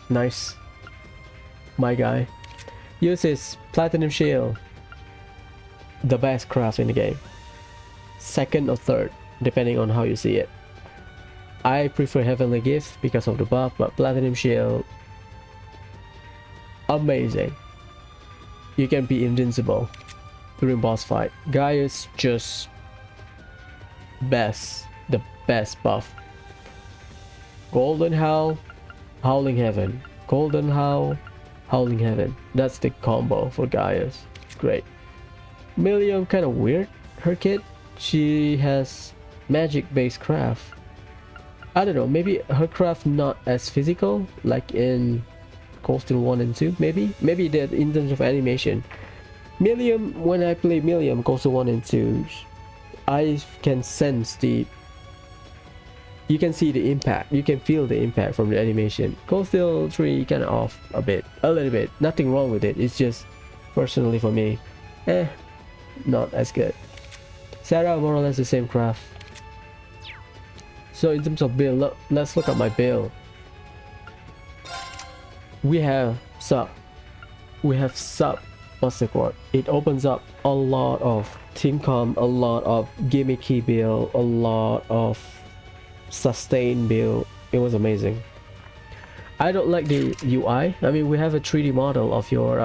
Nice. My guy uses platinum shield, the best craft in the game. Second or third, depending on how you see it. I prefer heavenly gift because of the buff, but platinum shield, amazing. You can be invincible during boss fight. Gaius, just best, the best buff. Golden Howl, Howling Heaven. Golden Howl, Howling Heaven. That's the combo for Gaius. Great. Millium, kind of weird, her kit. She has magic based craft. I don't know, maybe her craft not as physical like in Cold Steel 1 and 2, maybe that in terms of animation. Millium, when I play Millium, Cold Steel 1 and 2, I can sense the, you can see the impact, you can feel the impact from the animation. Cold Steel 3 kind of off a little bit, nothing wrong with it, it's just personally for me, not as good. Sarah, more or less the same craft. So in terms of build, let's look at my build. We have sub, what's the word? It opens up a lot of team comp, a lot of gimmicky build, a lot of sustain build. It was amazing. I don't like the UI. I mean, we have a 3D model of your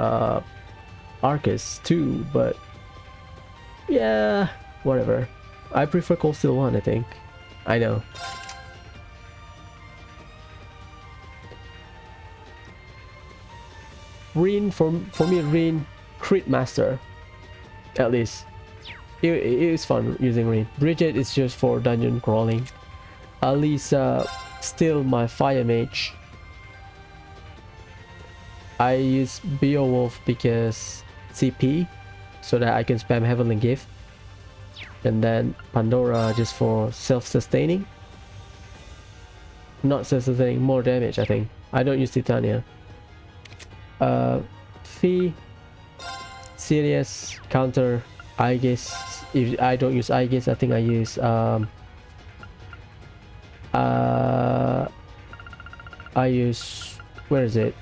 Arcus too, but yeah, whatever. I prefer Cold Steel 1, I think. I know. Reen, for me, Reen, crit master, at least. It is fun using Reen. Bridget is just for dungeon crawling. Alisa, still my fire mage. I use Beowulf because CP, so that I can spam Heavenly Gift. And then Pandora just for self-sustaining. Not self-sustaining, more damage I think. I don't use Titania. Fee, Sirius, counter, Aegis. If I don't use Aegis, I think I use where is it?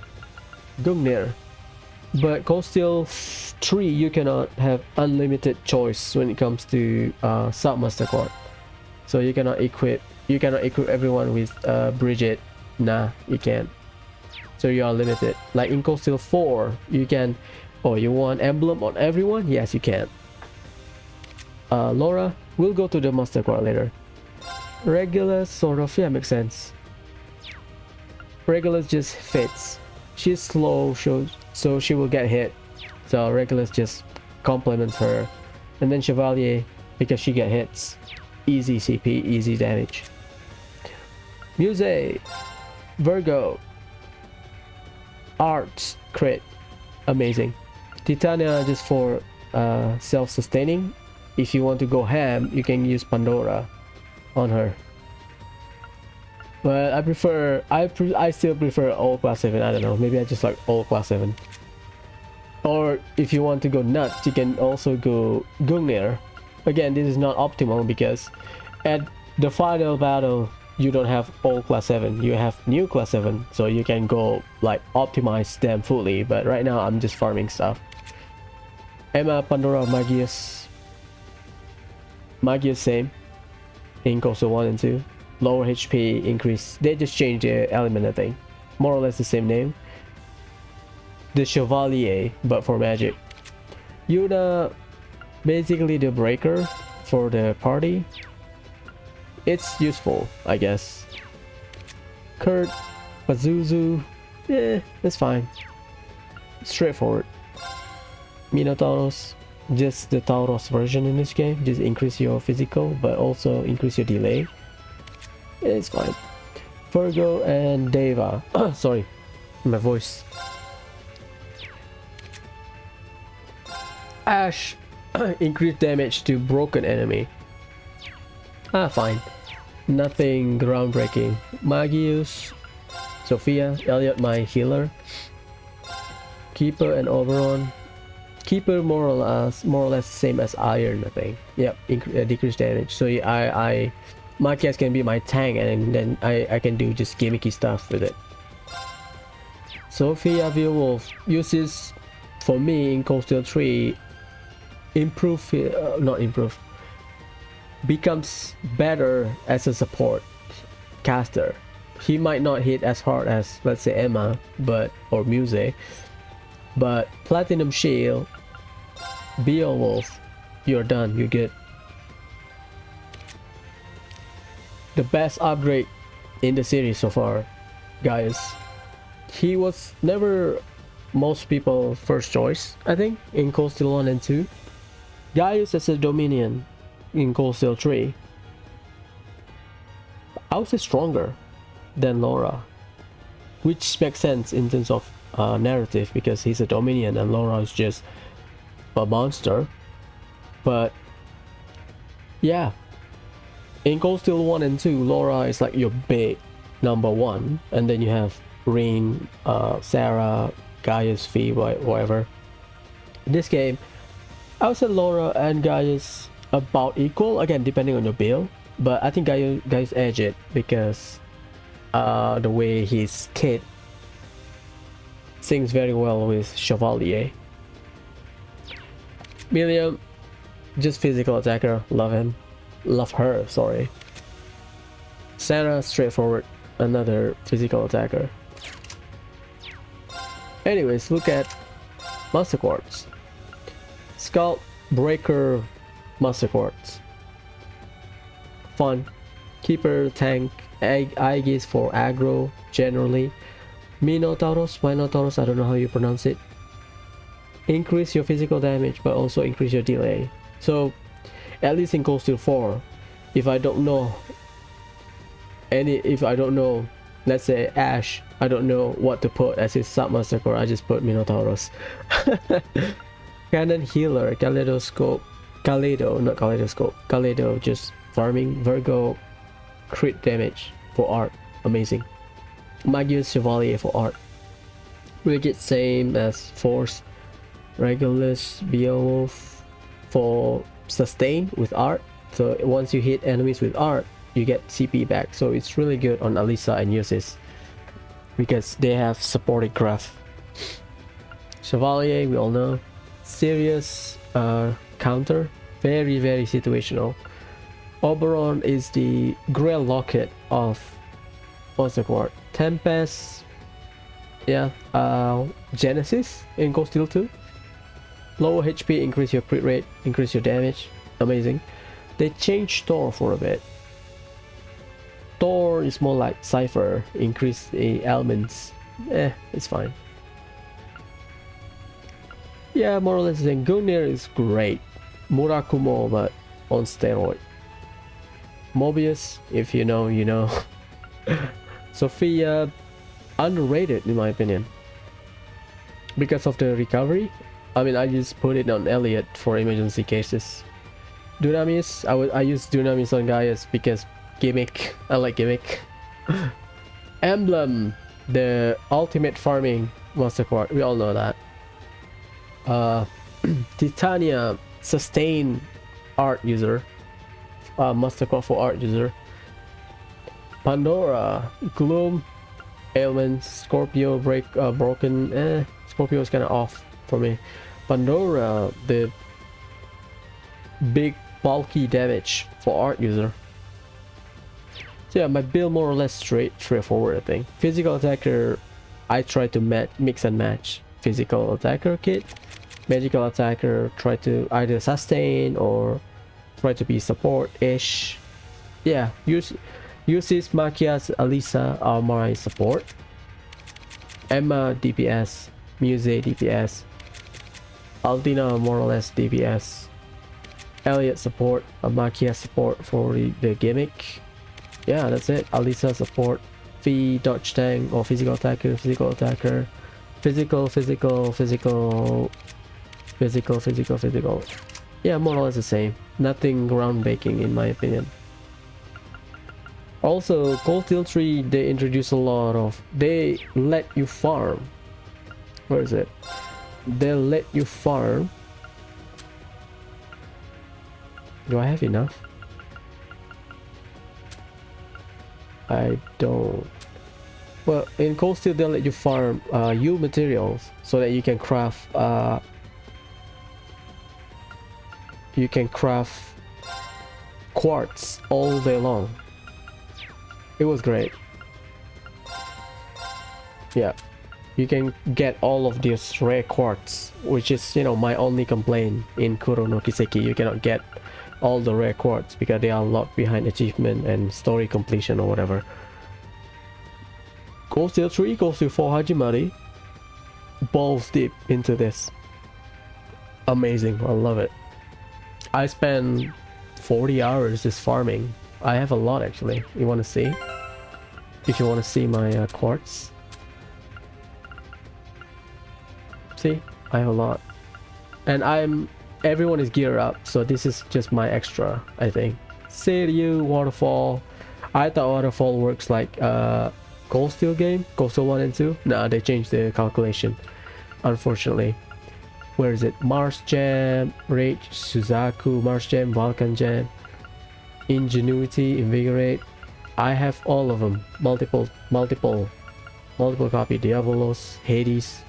Gungnir. But Cold Steel 3, you cannot have unlimited choice when it comes to Submaster Quad. So you cannot equip everyone with Bridget. Nah, you can't. So you are limited. Like in Cold Steel 4, you can. Oh, you want emblem on everyone? Yes, you can. Laura, we'll go to the Master Quad later. Regulus, sort of, yeah, makes sense. Regulus just fits. She's slow, so she will get hit. So Regulus just complements her. And then Chevalier, because she get hits. Easy CP, easy damage. Muse, Virgo, Arts, crit, amazing. Titania just for self-sustaining. If you want to go ham, you can use Pandora on her. But I still prefer all class 7. I don't know, maybe I just like all class 7. Or if you want to go nuts, you can also go Gungnir. Again, this is not optimal because at the final battle you don't have all class 7, you have new class 7, so you can go like optimize them fully. But right now I'm just farming stuff. Emma, Pandora, Magius same in Coastal 1 and 2. Lower HP increase. They just changed the element, I think. More or less the same name. The Chevalier, but for magic. Yuna, basically the breaker for the party. It's useful, I guess. Kurt, Pazuzu, that's fine. Straightforward. Minotauros, just the Tauros version in this game. Just increase your physical, but also increase your delay. It's fine. Virgo and Deva. Sorry, my voice. Ash, increase damage to broken enemy. Fine. Nothing groundbreaking. Magius, Sophia, Elliot, my healer. Keeper and Oberon. Keeper more or less same as Iron, I think. Yep, decrease damage. So Machias can be my tank, and then I can do just gimmicky stuff with it. Sophia Beowulf uses, for me in Cold Steel 3, becomes better as a support caster. He might not hit as hard as, let's say, Emma, or Muse, but Platinum Shield, Beowulf, you're done, you're good. The best upgrade in the series so far, guys. He was never most people's first choice, I think, in Cold Steel 1 and 2. Gaius as a Dominion in Cold Steel 3. I would say stronger than Laura, which makes sense in terms of narrative, because he's a Dominion and Laura is just a monster. But yeah, in Cold Steel 1 and 2, Laura is like your big number 1, and then you have Ring, Sarah, Gaius, Fee, whatever. In this game, I would say Laura and Gaius about equal, again depending on your build, but I think Gaius edge it because the way his kit sings very well with Chevalier. William, just physical attacker, love him. Love her, sorry. Sarah, straightforward, another physical attacker. Anyways, look at Master Quartz. Sculpt, Breaker, Master Quartz. Fun. Keeper, tank, Aegis for aggro, generally. Minotauros, I don't know how you pronounce it. Increase your physical damage, but also increase your delay. So, at least in Cold Steel 4, if I don't know let's say Ash, I don't know what to put as his submaster core, I just put Minotauros. Cannon healer, Kaleidoscope, not Kaleidoscope, Kaleido just farming, Virgo, crit damage for art, amazing. Magius Chevalier for art. Rigid same as Force, Regulus, Beowulf for sustain with art. So once you hit enemies with art, you get CP back. So it's really good on Alisa and Usis because they have supported craft. Chevalier, we all know. Serious counter, very situational. Oberon is the Grail Locket of what's the word? Tempest, yeah. Genesis in Ghost Steel 2. Lower HP, increase your crit rate, increase your damage, amazing. They changed Thor for a bit. Thor is more like Cypher, increase the elements. It's fine. Yeah, more or less the same. Gungnir is great. Murakumo, but on steroid. Mobius, if you know, you know. Sophia, underrated in my opinion. Because of the recovery. I mean, I just put it on Elliot for emergency cases. Dunamis, I use Dunamis on Gaius because gimmick. I like gimmick. Emblem, the ultimate farming master quad. We all know that. Titania, sustain art user. Master quad for art user. Pandora, Gloom, ailments. Scorpio, broken. Scorpio is kind of off for me. Pandora, the big bulky damage for art user. So yeah, my build more or less straightforward, I think. Physical attacker, I try to mix and match. Physical attacker kit, magical attacker, try to either sustain or try to be support-ish. Yeah, uses Machias, Alisa are my support. Emma DPS, Muse DPS, Altina more or less DPS. Elliot support, Machias support for the gimmick. Yeah, that's it. Alisa support, Fee dodge tank or physical attacker, physical. Yeah, more or less the same. Nothing groundbreaking in my opinion. Also, Cold Steel 3, they introduce a lot of... They let you farm. Where is it? They let you farm. Do I have enough? I don't. Well, in Cold Steel, they'll let you farm U materials so that you can craft... you can craft quartz all day long. It was great. Yeah, you can get all of these rare quartz, which is, you know, my only complaint in Kuro no Kiseki. You cannot get all the rare quartz because they are locked behind achievement and story completion or whatever. Cold Steel 3, Cold Steel 4 Hajimari, balls deep into this. Amazing, I love it. I spent 40 hours just farming. I have a lot actually. You want to see? If you want to see my quartz. See? I have a lot. And everyone is geared up, so this is just my extra, I think. Seiryu, Waterfall. I thought Waterfall works like Cold Steel game, Cold Steel 1 and 2. Nah, they changed the calculation, unfortunately. Where is it? Mars Gem, Rage, Suzaku, Mars Gem, Vulcan Gem, Ingenuity, Invigorate. I have all of them. Multiple copy. Diabolos, Hades,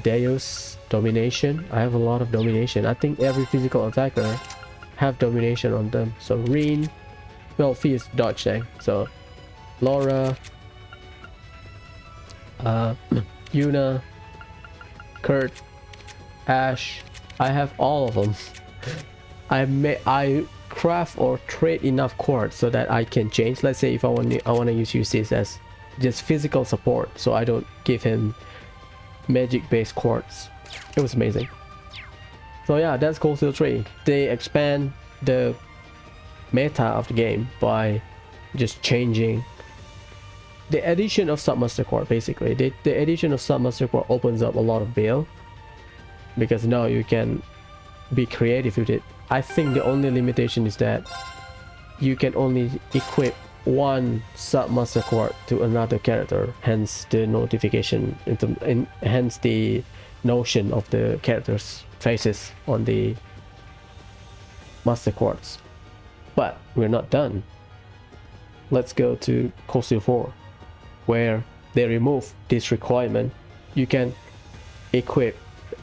Deus, Domination. I have a lot of Domination. I think every physical attacker have Domination on them. So Reen, well, Fee is dodge tank. So Laura, Yuna, Kurt, Ash. I have all of them. I craft or trade enough quartz so that I can change. Let's say if I want to use this as just physical support, so I don't give him magic based quartz. It was amazing. So yeah, that's Cold Steel 3. They expand the meta of the game by just changing the addition of Submaster Core, basically the addition of Submaster Core opens up a lot of build, because now you can be creative with it. I think the only limitation is that you can only equip one Submaster Core to another character, hence the notification, hence the notion of the character's faces on the Master Quartz. But we're not done. Let's go to Cold Steel 4, where they remove this requirement. You can equip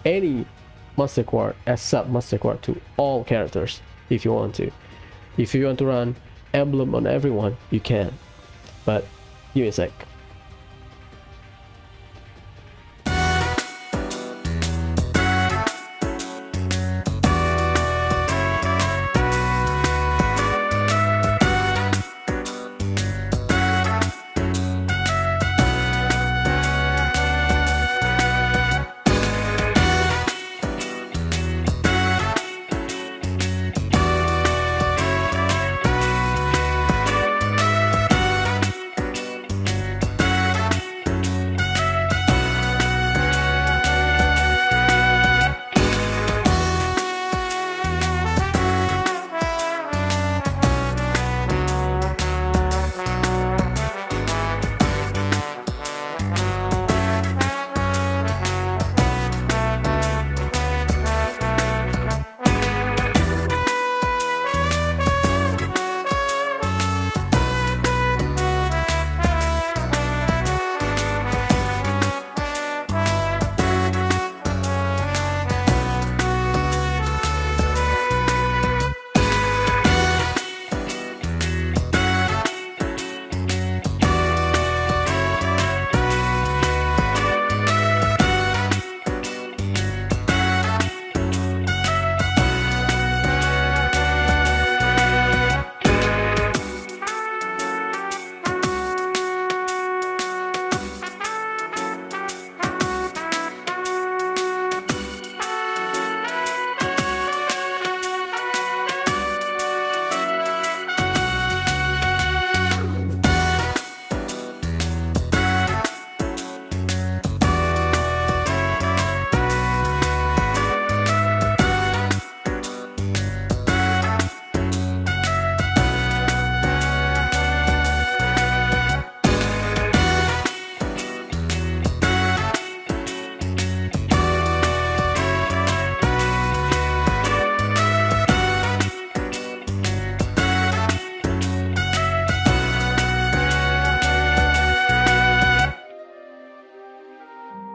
any Master Quartz as Sub-Master Quartz to all characters if you want to. If you want to run emblem on everyone, you can. But give me a sec.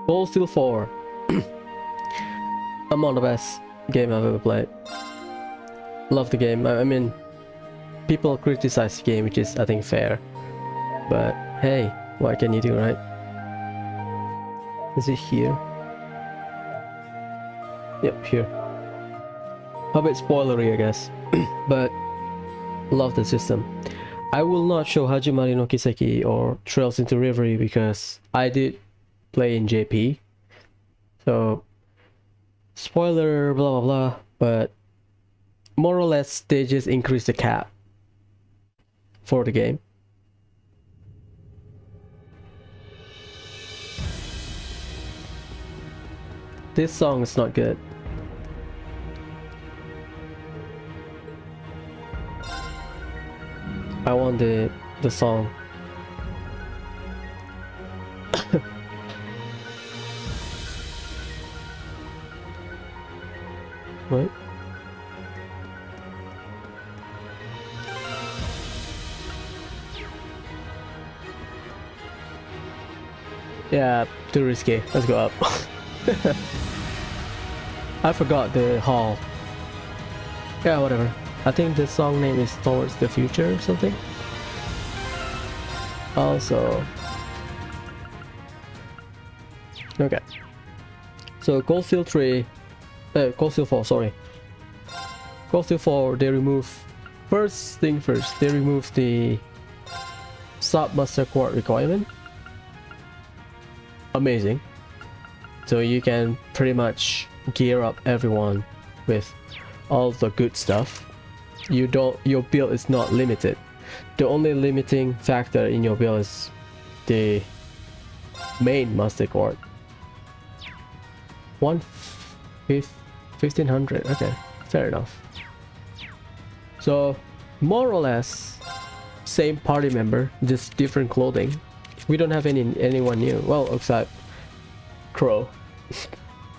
Cold Steel 4. Among the best game I've ever played. Love the game. I mean, people criticize the game, which is, I think, fair. But hey, what can you do, right? Is it here? Yep, here. A bit spoilery, I guess. But love the system. I will not show Hajimari no Kiseki or Trails into Reverie because I did play in JP. So, spoiler, blah blah blah. But more or less, they just increase the cap for the game. This song is not good. I want the song. Right? Yeah, too risky. Let's go up. I forgot the hall. Yeah, whatever. I think the song name is Towards the Future or something. Also, okay. So Cold Steel 3, Cold Steel 4, sorry. Cold Steel 4, they remove, first thing first, they remove the Sub-Master Quad requirement. Amazing. So you can pretty much gear up everyone with all the good stuff. Your build is not limited. The only limiting factor in your build is the main master card. 1500. Okay, fair enough. So more or less same party member, just different clothing. We don't have anyone new. Well, except Crow.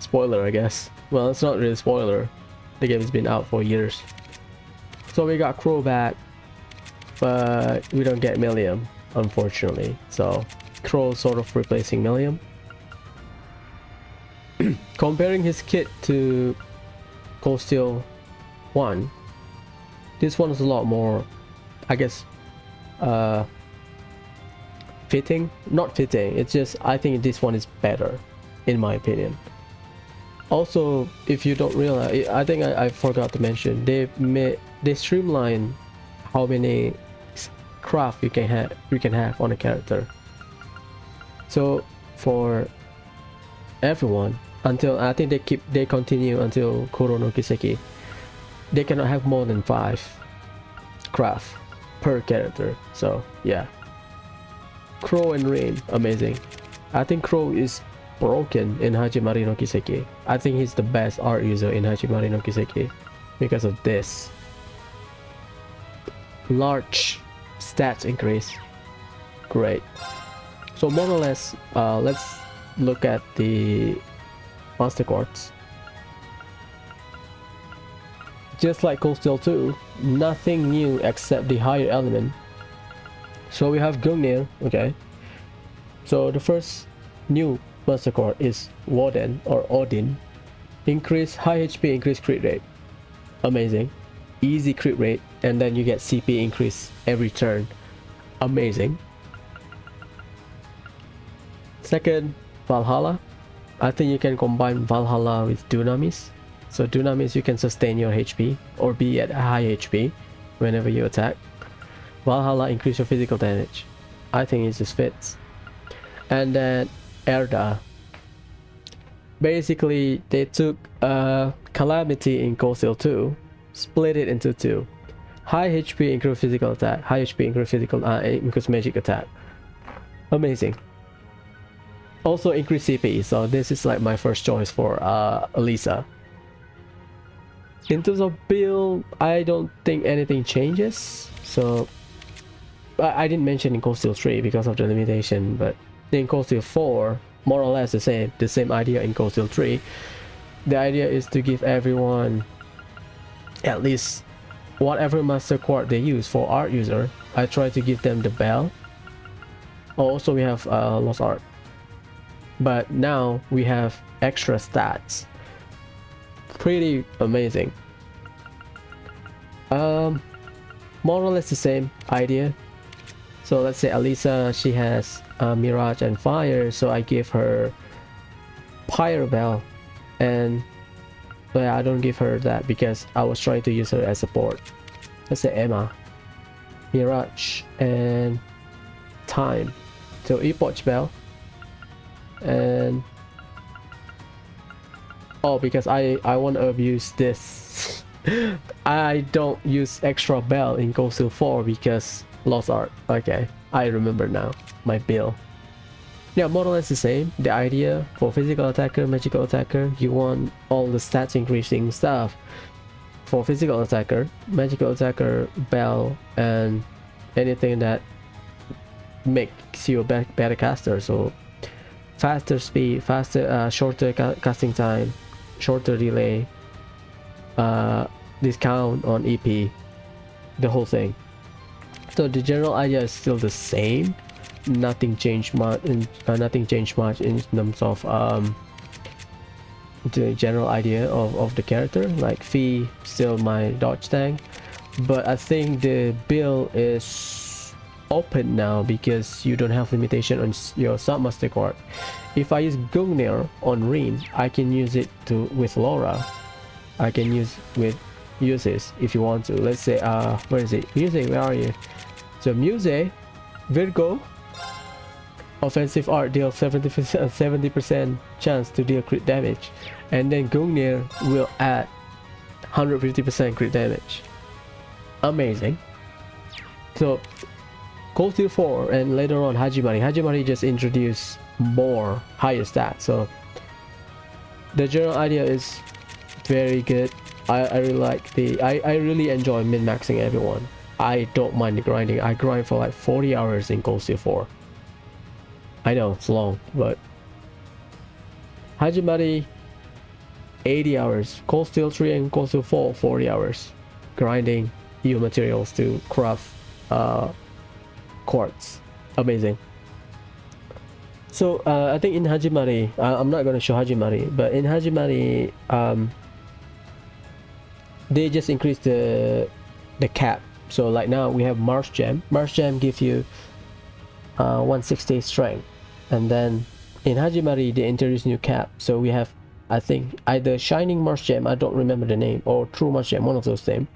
Spoiler, I guess. Well, it's not really spoiler. The game has been out for years. So we got Crow back, but we don't get Millium, unfortunately. So Crow sort of replacing Millium. Comparing his kit to Cold Steel 1, this one is a lot more, I guess, fitting. Not fitting, it's just I think this one is better, in my opinion. Also, if you don't realize, I think I forgot to mention, they streamline how many craft you can have on a character. So for everyone, until I think they continue until Kuro no Kiseki, they cannot have more than 5 craft per character. So yeah, Crow and Rain, amazing. I think Crow is broken in Hajimari no Kiseki. I think he's the best art user in Hajimari no Kiseki because of this large stats increase. Great. So more or less, let's look at the master cards. Just like Cold Steel 2, nothing new except the higher element. So we have Gungnir. Okay, so the first new master card is Warden or Odin. Increase high HP, increase crit rate. Amazing. Easy crit rate, and then you get CP increase every turn. Amazing. Second, Valhalla. I think you can combine Valhalla with Dunamis. So Dunamis, you can sustain your HP or be at high HP whenever you attack. Valhalla increase your physical damage. I think it just fits. And then Erda. Basically, they took Calamity in Cold Steel 2, split it into 2. High HP increase physical attack. High HP increase increase magic attack. Amazing. Also increase CP. So this is like my first choice for Elisa. In terms of build, I don't think anything changes. So I didn't mention in Cold Steel 3 because of the limitation, but in Cold Steel 4, more or less the same idea in Cold Steel 3. The idea is to give everyone at least whatever master card they use. For art user, I try to give them the bell. Also we have Lost Art, but now we have extra stats. Pretty amazing. More or less the same idea. So let's say Alisa, she has Mirage and Fire, so I give her Pyro Bell, and but I don't give her that because I was trying to use her as support. Let's say Emma, Mirage, and Time. So Epoch Bell, and oh, because I want to abuse this. I don't use extra bell in Cold Steel 4 because Lost Art. Okay, I remember now my bill. Yeah, more or less the same. The idea for physical attacker, magical attacker, you want all the stats increasing stuff. For physical attacker, magical attacker, bell, and anything that makes you a better caster. So faster speed, shorter casting time, shorter delay, discount on EP, the whole thing. So the general idea is still the same. Nothing changed much. Nothing changed much in terms of the general idea of the character. Like Fee, still my dodge tank, but I think the build is open now because you don't have limitation on your submaster card. If I use Gungnir on Rin, I can use it with Laura. I can use with Muses if you want to. Let's say where is it? Muse, where are you? So Muse, Virgo, offensive art deals 70% chance to deal crit damage, and then Gungnir will add 150% crit damage. Amazing. So Cold Steel 4 and later on Hajimari just introduced more higher stats, so the general idea is very good. I really like I really enjoy min-maxing everyone. I don't mind the grinding. I grind for like 40 hours in Cold Steel 4. I know it's long, but Hajimari 80 hours, Cold Steel 3 and Cold Steel 4 40 hours grinding EU materials to craft quartz. Amazing. So I think in Hajimari, I'm not going to show Hajimari, but in Hajimari they just increased the cap. So like now we have Mars Gem. Mars Gem gives you 160 strength, and then in Hajimari they introduced new cap. So we have, I think, either Shining Mars Gem, I don't remember the name, or True Mars Gem, one of those things.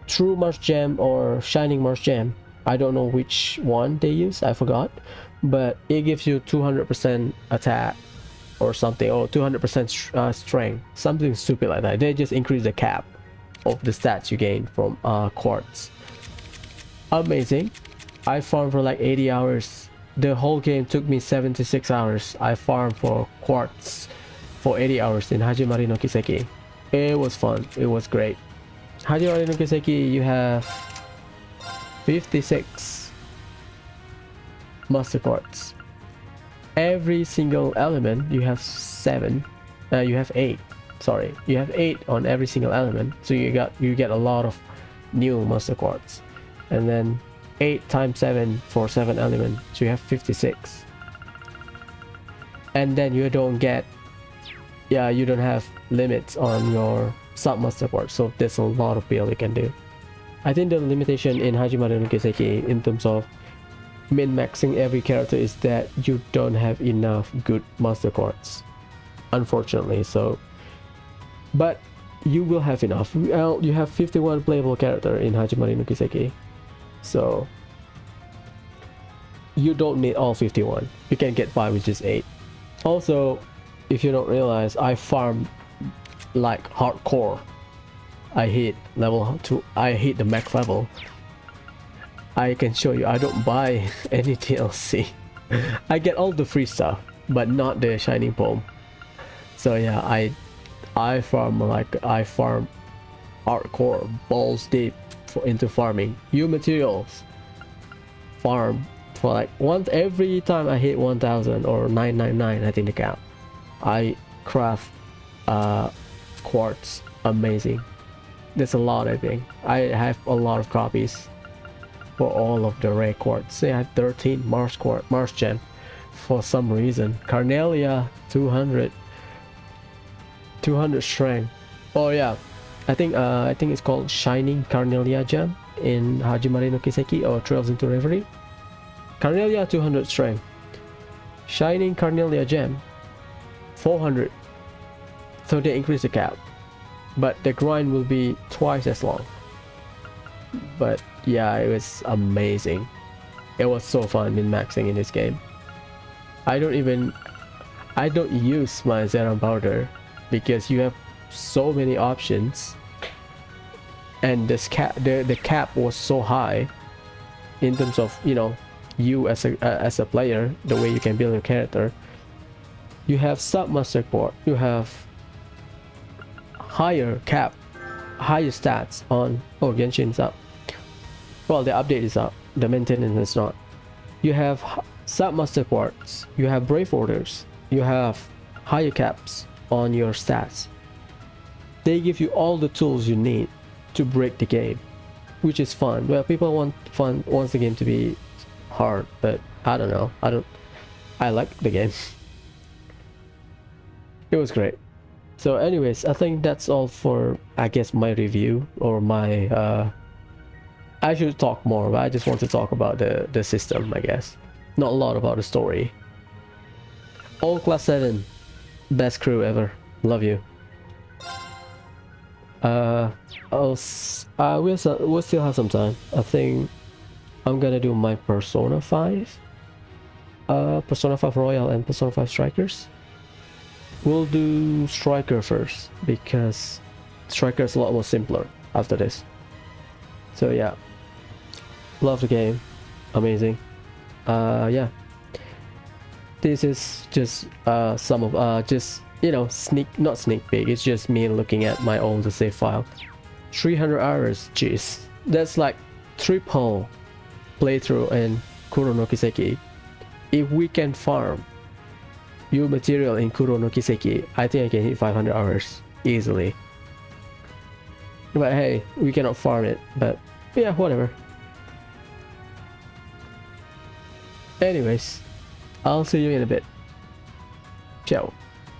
True Mars Gem or Shining Mars Gem, I don't know which one they use, I forgot, but it gives you 200% attack or something, or 200% strength, something stupid like that. They just increase the cap of the stats you gain from quartz. Amazing. I farmed for like 80 hours. The whole game took me 76 hours. I farmed for quartz for 80 hours in Hajimari no Kiseki. It was fun. It was great. Hajimari no Kiseki, you have 56 master quartz. Every single element you have 7. You have 8. Sorry, you have 8 on every single element. So you get a lot of new master quartz, and then 8 times 7 for 7 elements. So you have 56. And then you don't get, you don't have limits on your sub master quartz. So there's a lot of build you can do. I think the limitation in Hajimari no Kiseki in terms of min-maxing every character is that you don't have enough good master quartz, unfortunately. So, but you will have enough. Well, you have 51 playable character in Hajimari no Kiseki, so you don't need all 51. You can get 5 with just 8. Also, if you don't realize, I farm like hardcore. I hit level 2. I hit the max level. I can show you. I don't buy any DLC. I get all the free stuff, but not the shining poem. So yeah, I farm hardcore, balls deep into farming. New materials. Farm for like every time I hit 1000 or 999, I think the count. I craft quartz. Amazing. There's a lot, I think. I have a lot of copies for all of the rare quartz. Say I have 13 Mars Gem for some reason. Carnelia 200 strength. Oh yeah, I think it's called Shining Carnelia Gem in Hajimari no Kiseki or Trails into Reverie. Carnelia 200 strength. Shining Carnelia Gem 400. So they increase the cap, but the grind will be twice as long. But yeah, it was amazing. It was so fun min-maxing in this game. I don't use my Zeron powder because you have so many options, and this the cap was so high in terms of, you know, you as a player, the way you can build your character. You have sub master port, you have higher cap, higher stats on Genshin's up. Well, the update is up, the maintenance is not. You have sub master ports, you have brave orders, you have higher caps on your stats. They give you all the tools you need to break the game, which is fun. Well, people wants the game to be hard, but I don't know. I like the game. It was great. So anyways, I think that's all for, I guess, my review, or my I should talk more, but I just want to talk about the system, I guess. Not a lot about the story. All class 7, best crew ever. Love you. We'll still have some time. I think I'm gonna do my Persona 5, Persona 5 Royal and Persona 5 Strikers. We'll do Striker first because Striker is a lot more simpler after this. So yeah, love the game. amazing. Yeah, this is just some of just, you know, not sneak peek, it's just me looking at my old save file. 300 hours, jeez, that's like triple playthrough in Kuro no Kiseki. If we can farm new material in Kuro no Kiseki, I think I can hit 500 hours easily. But hey, we cannot farm it, but yeah, whatever. Anyways, I'll see you in a bit. Ciao.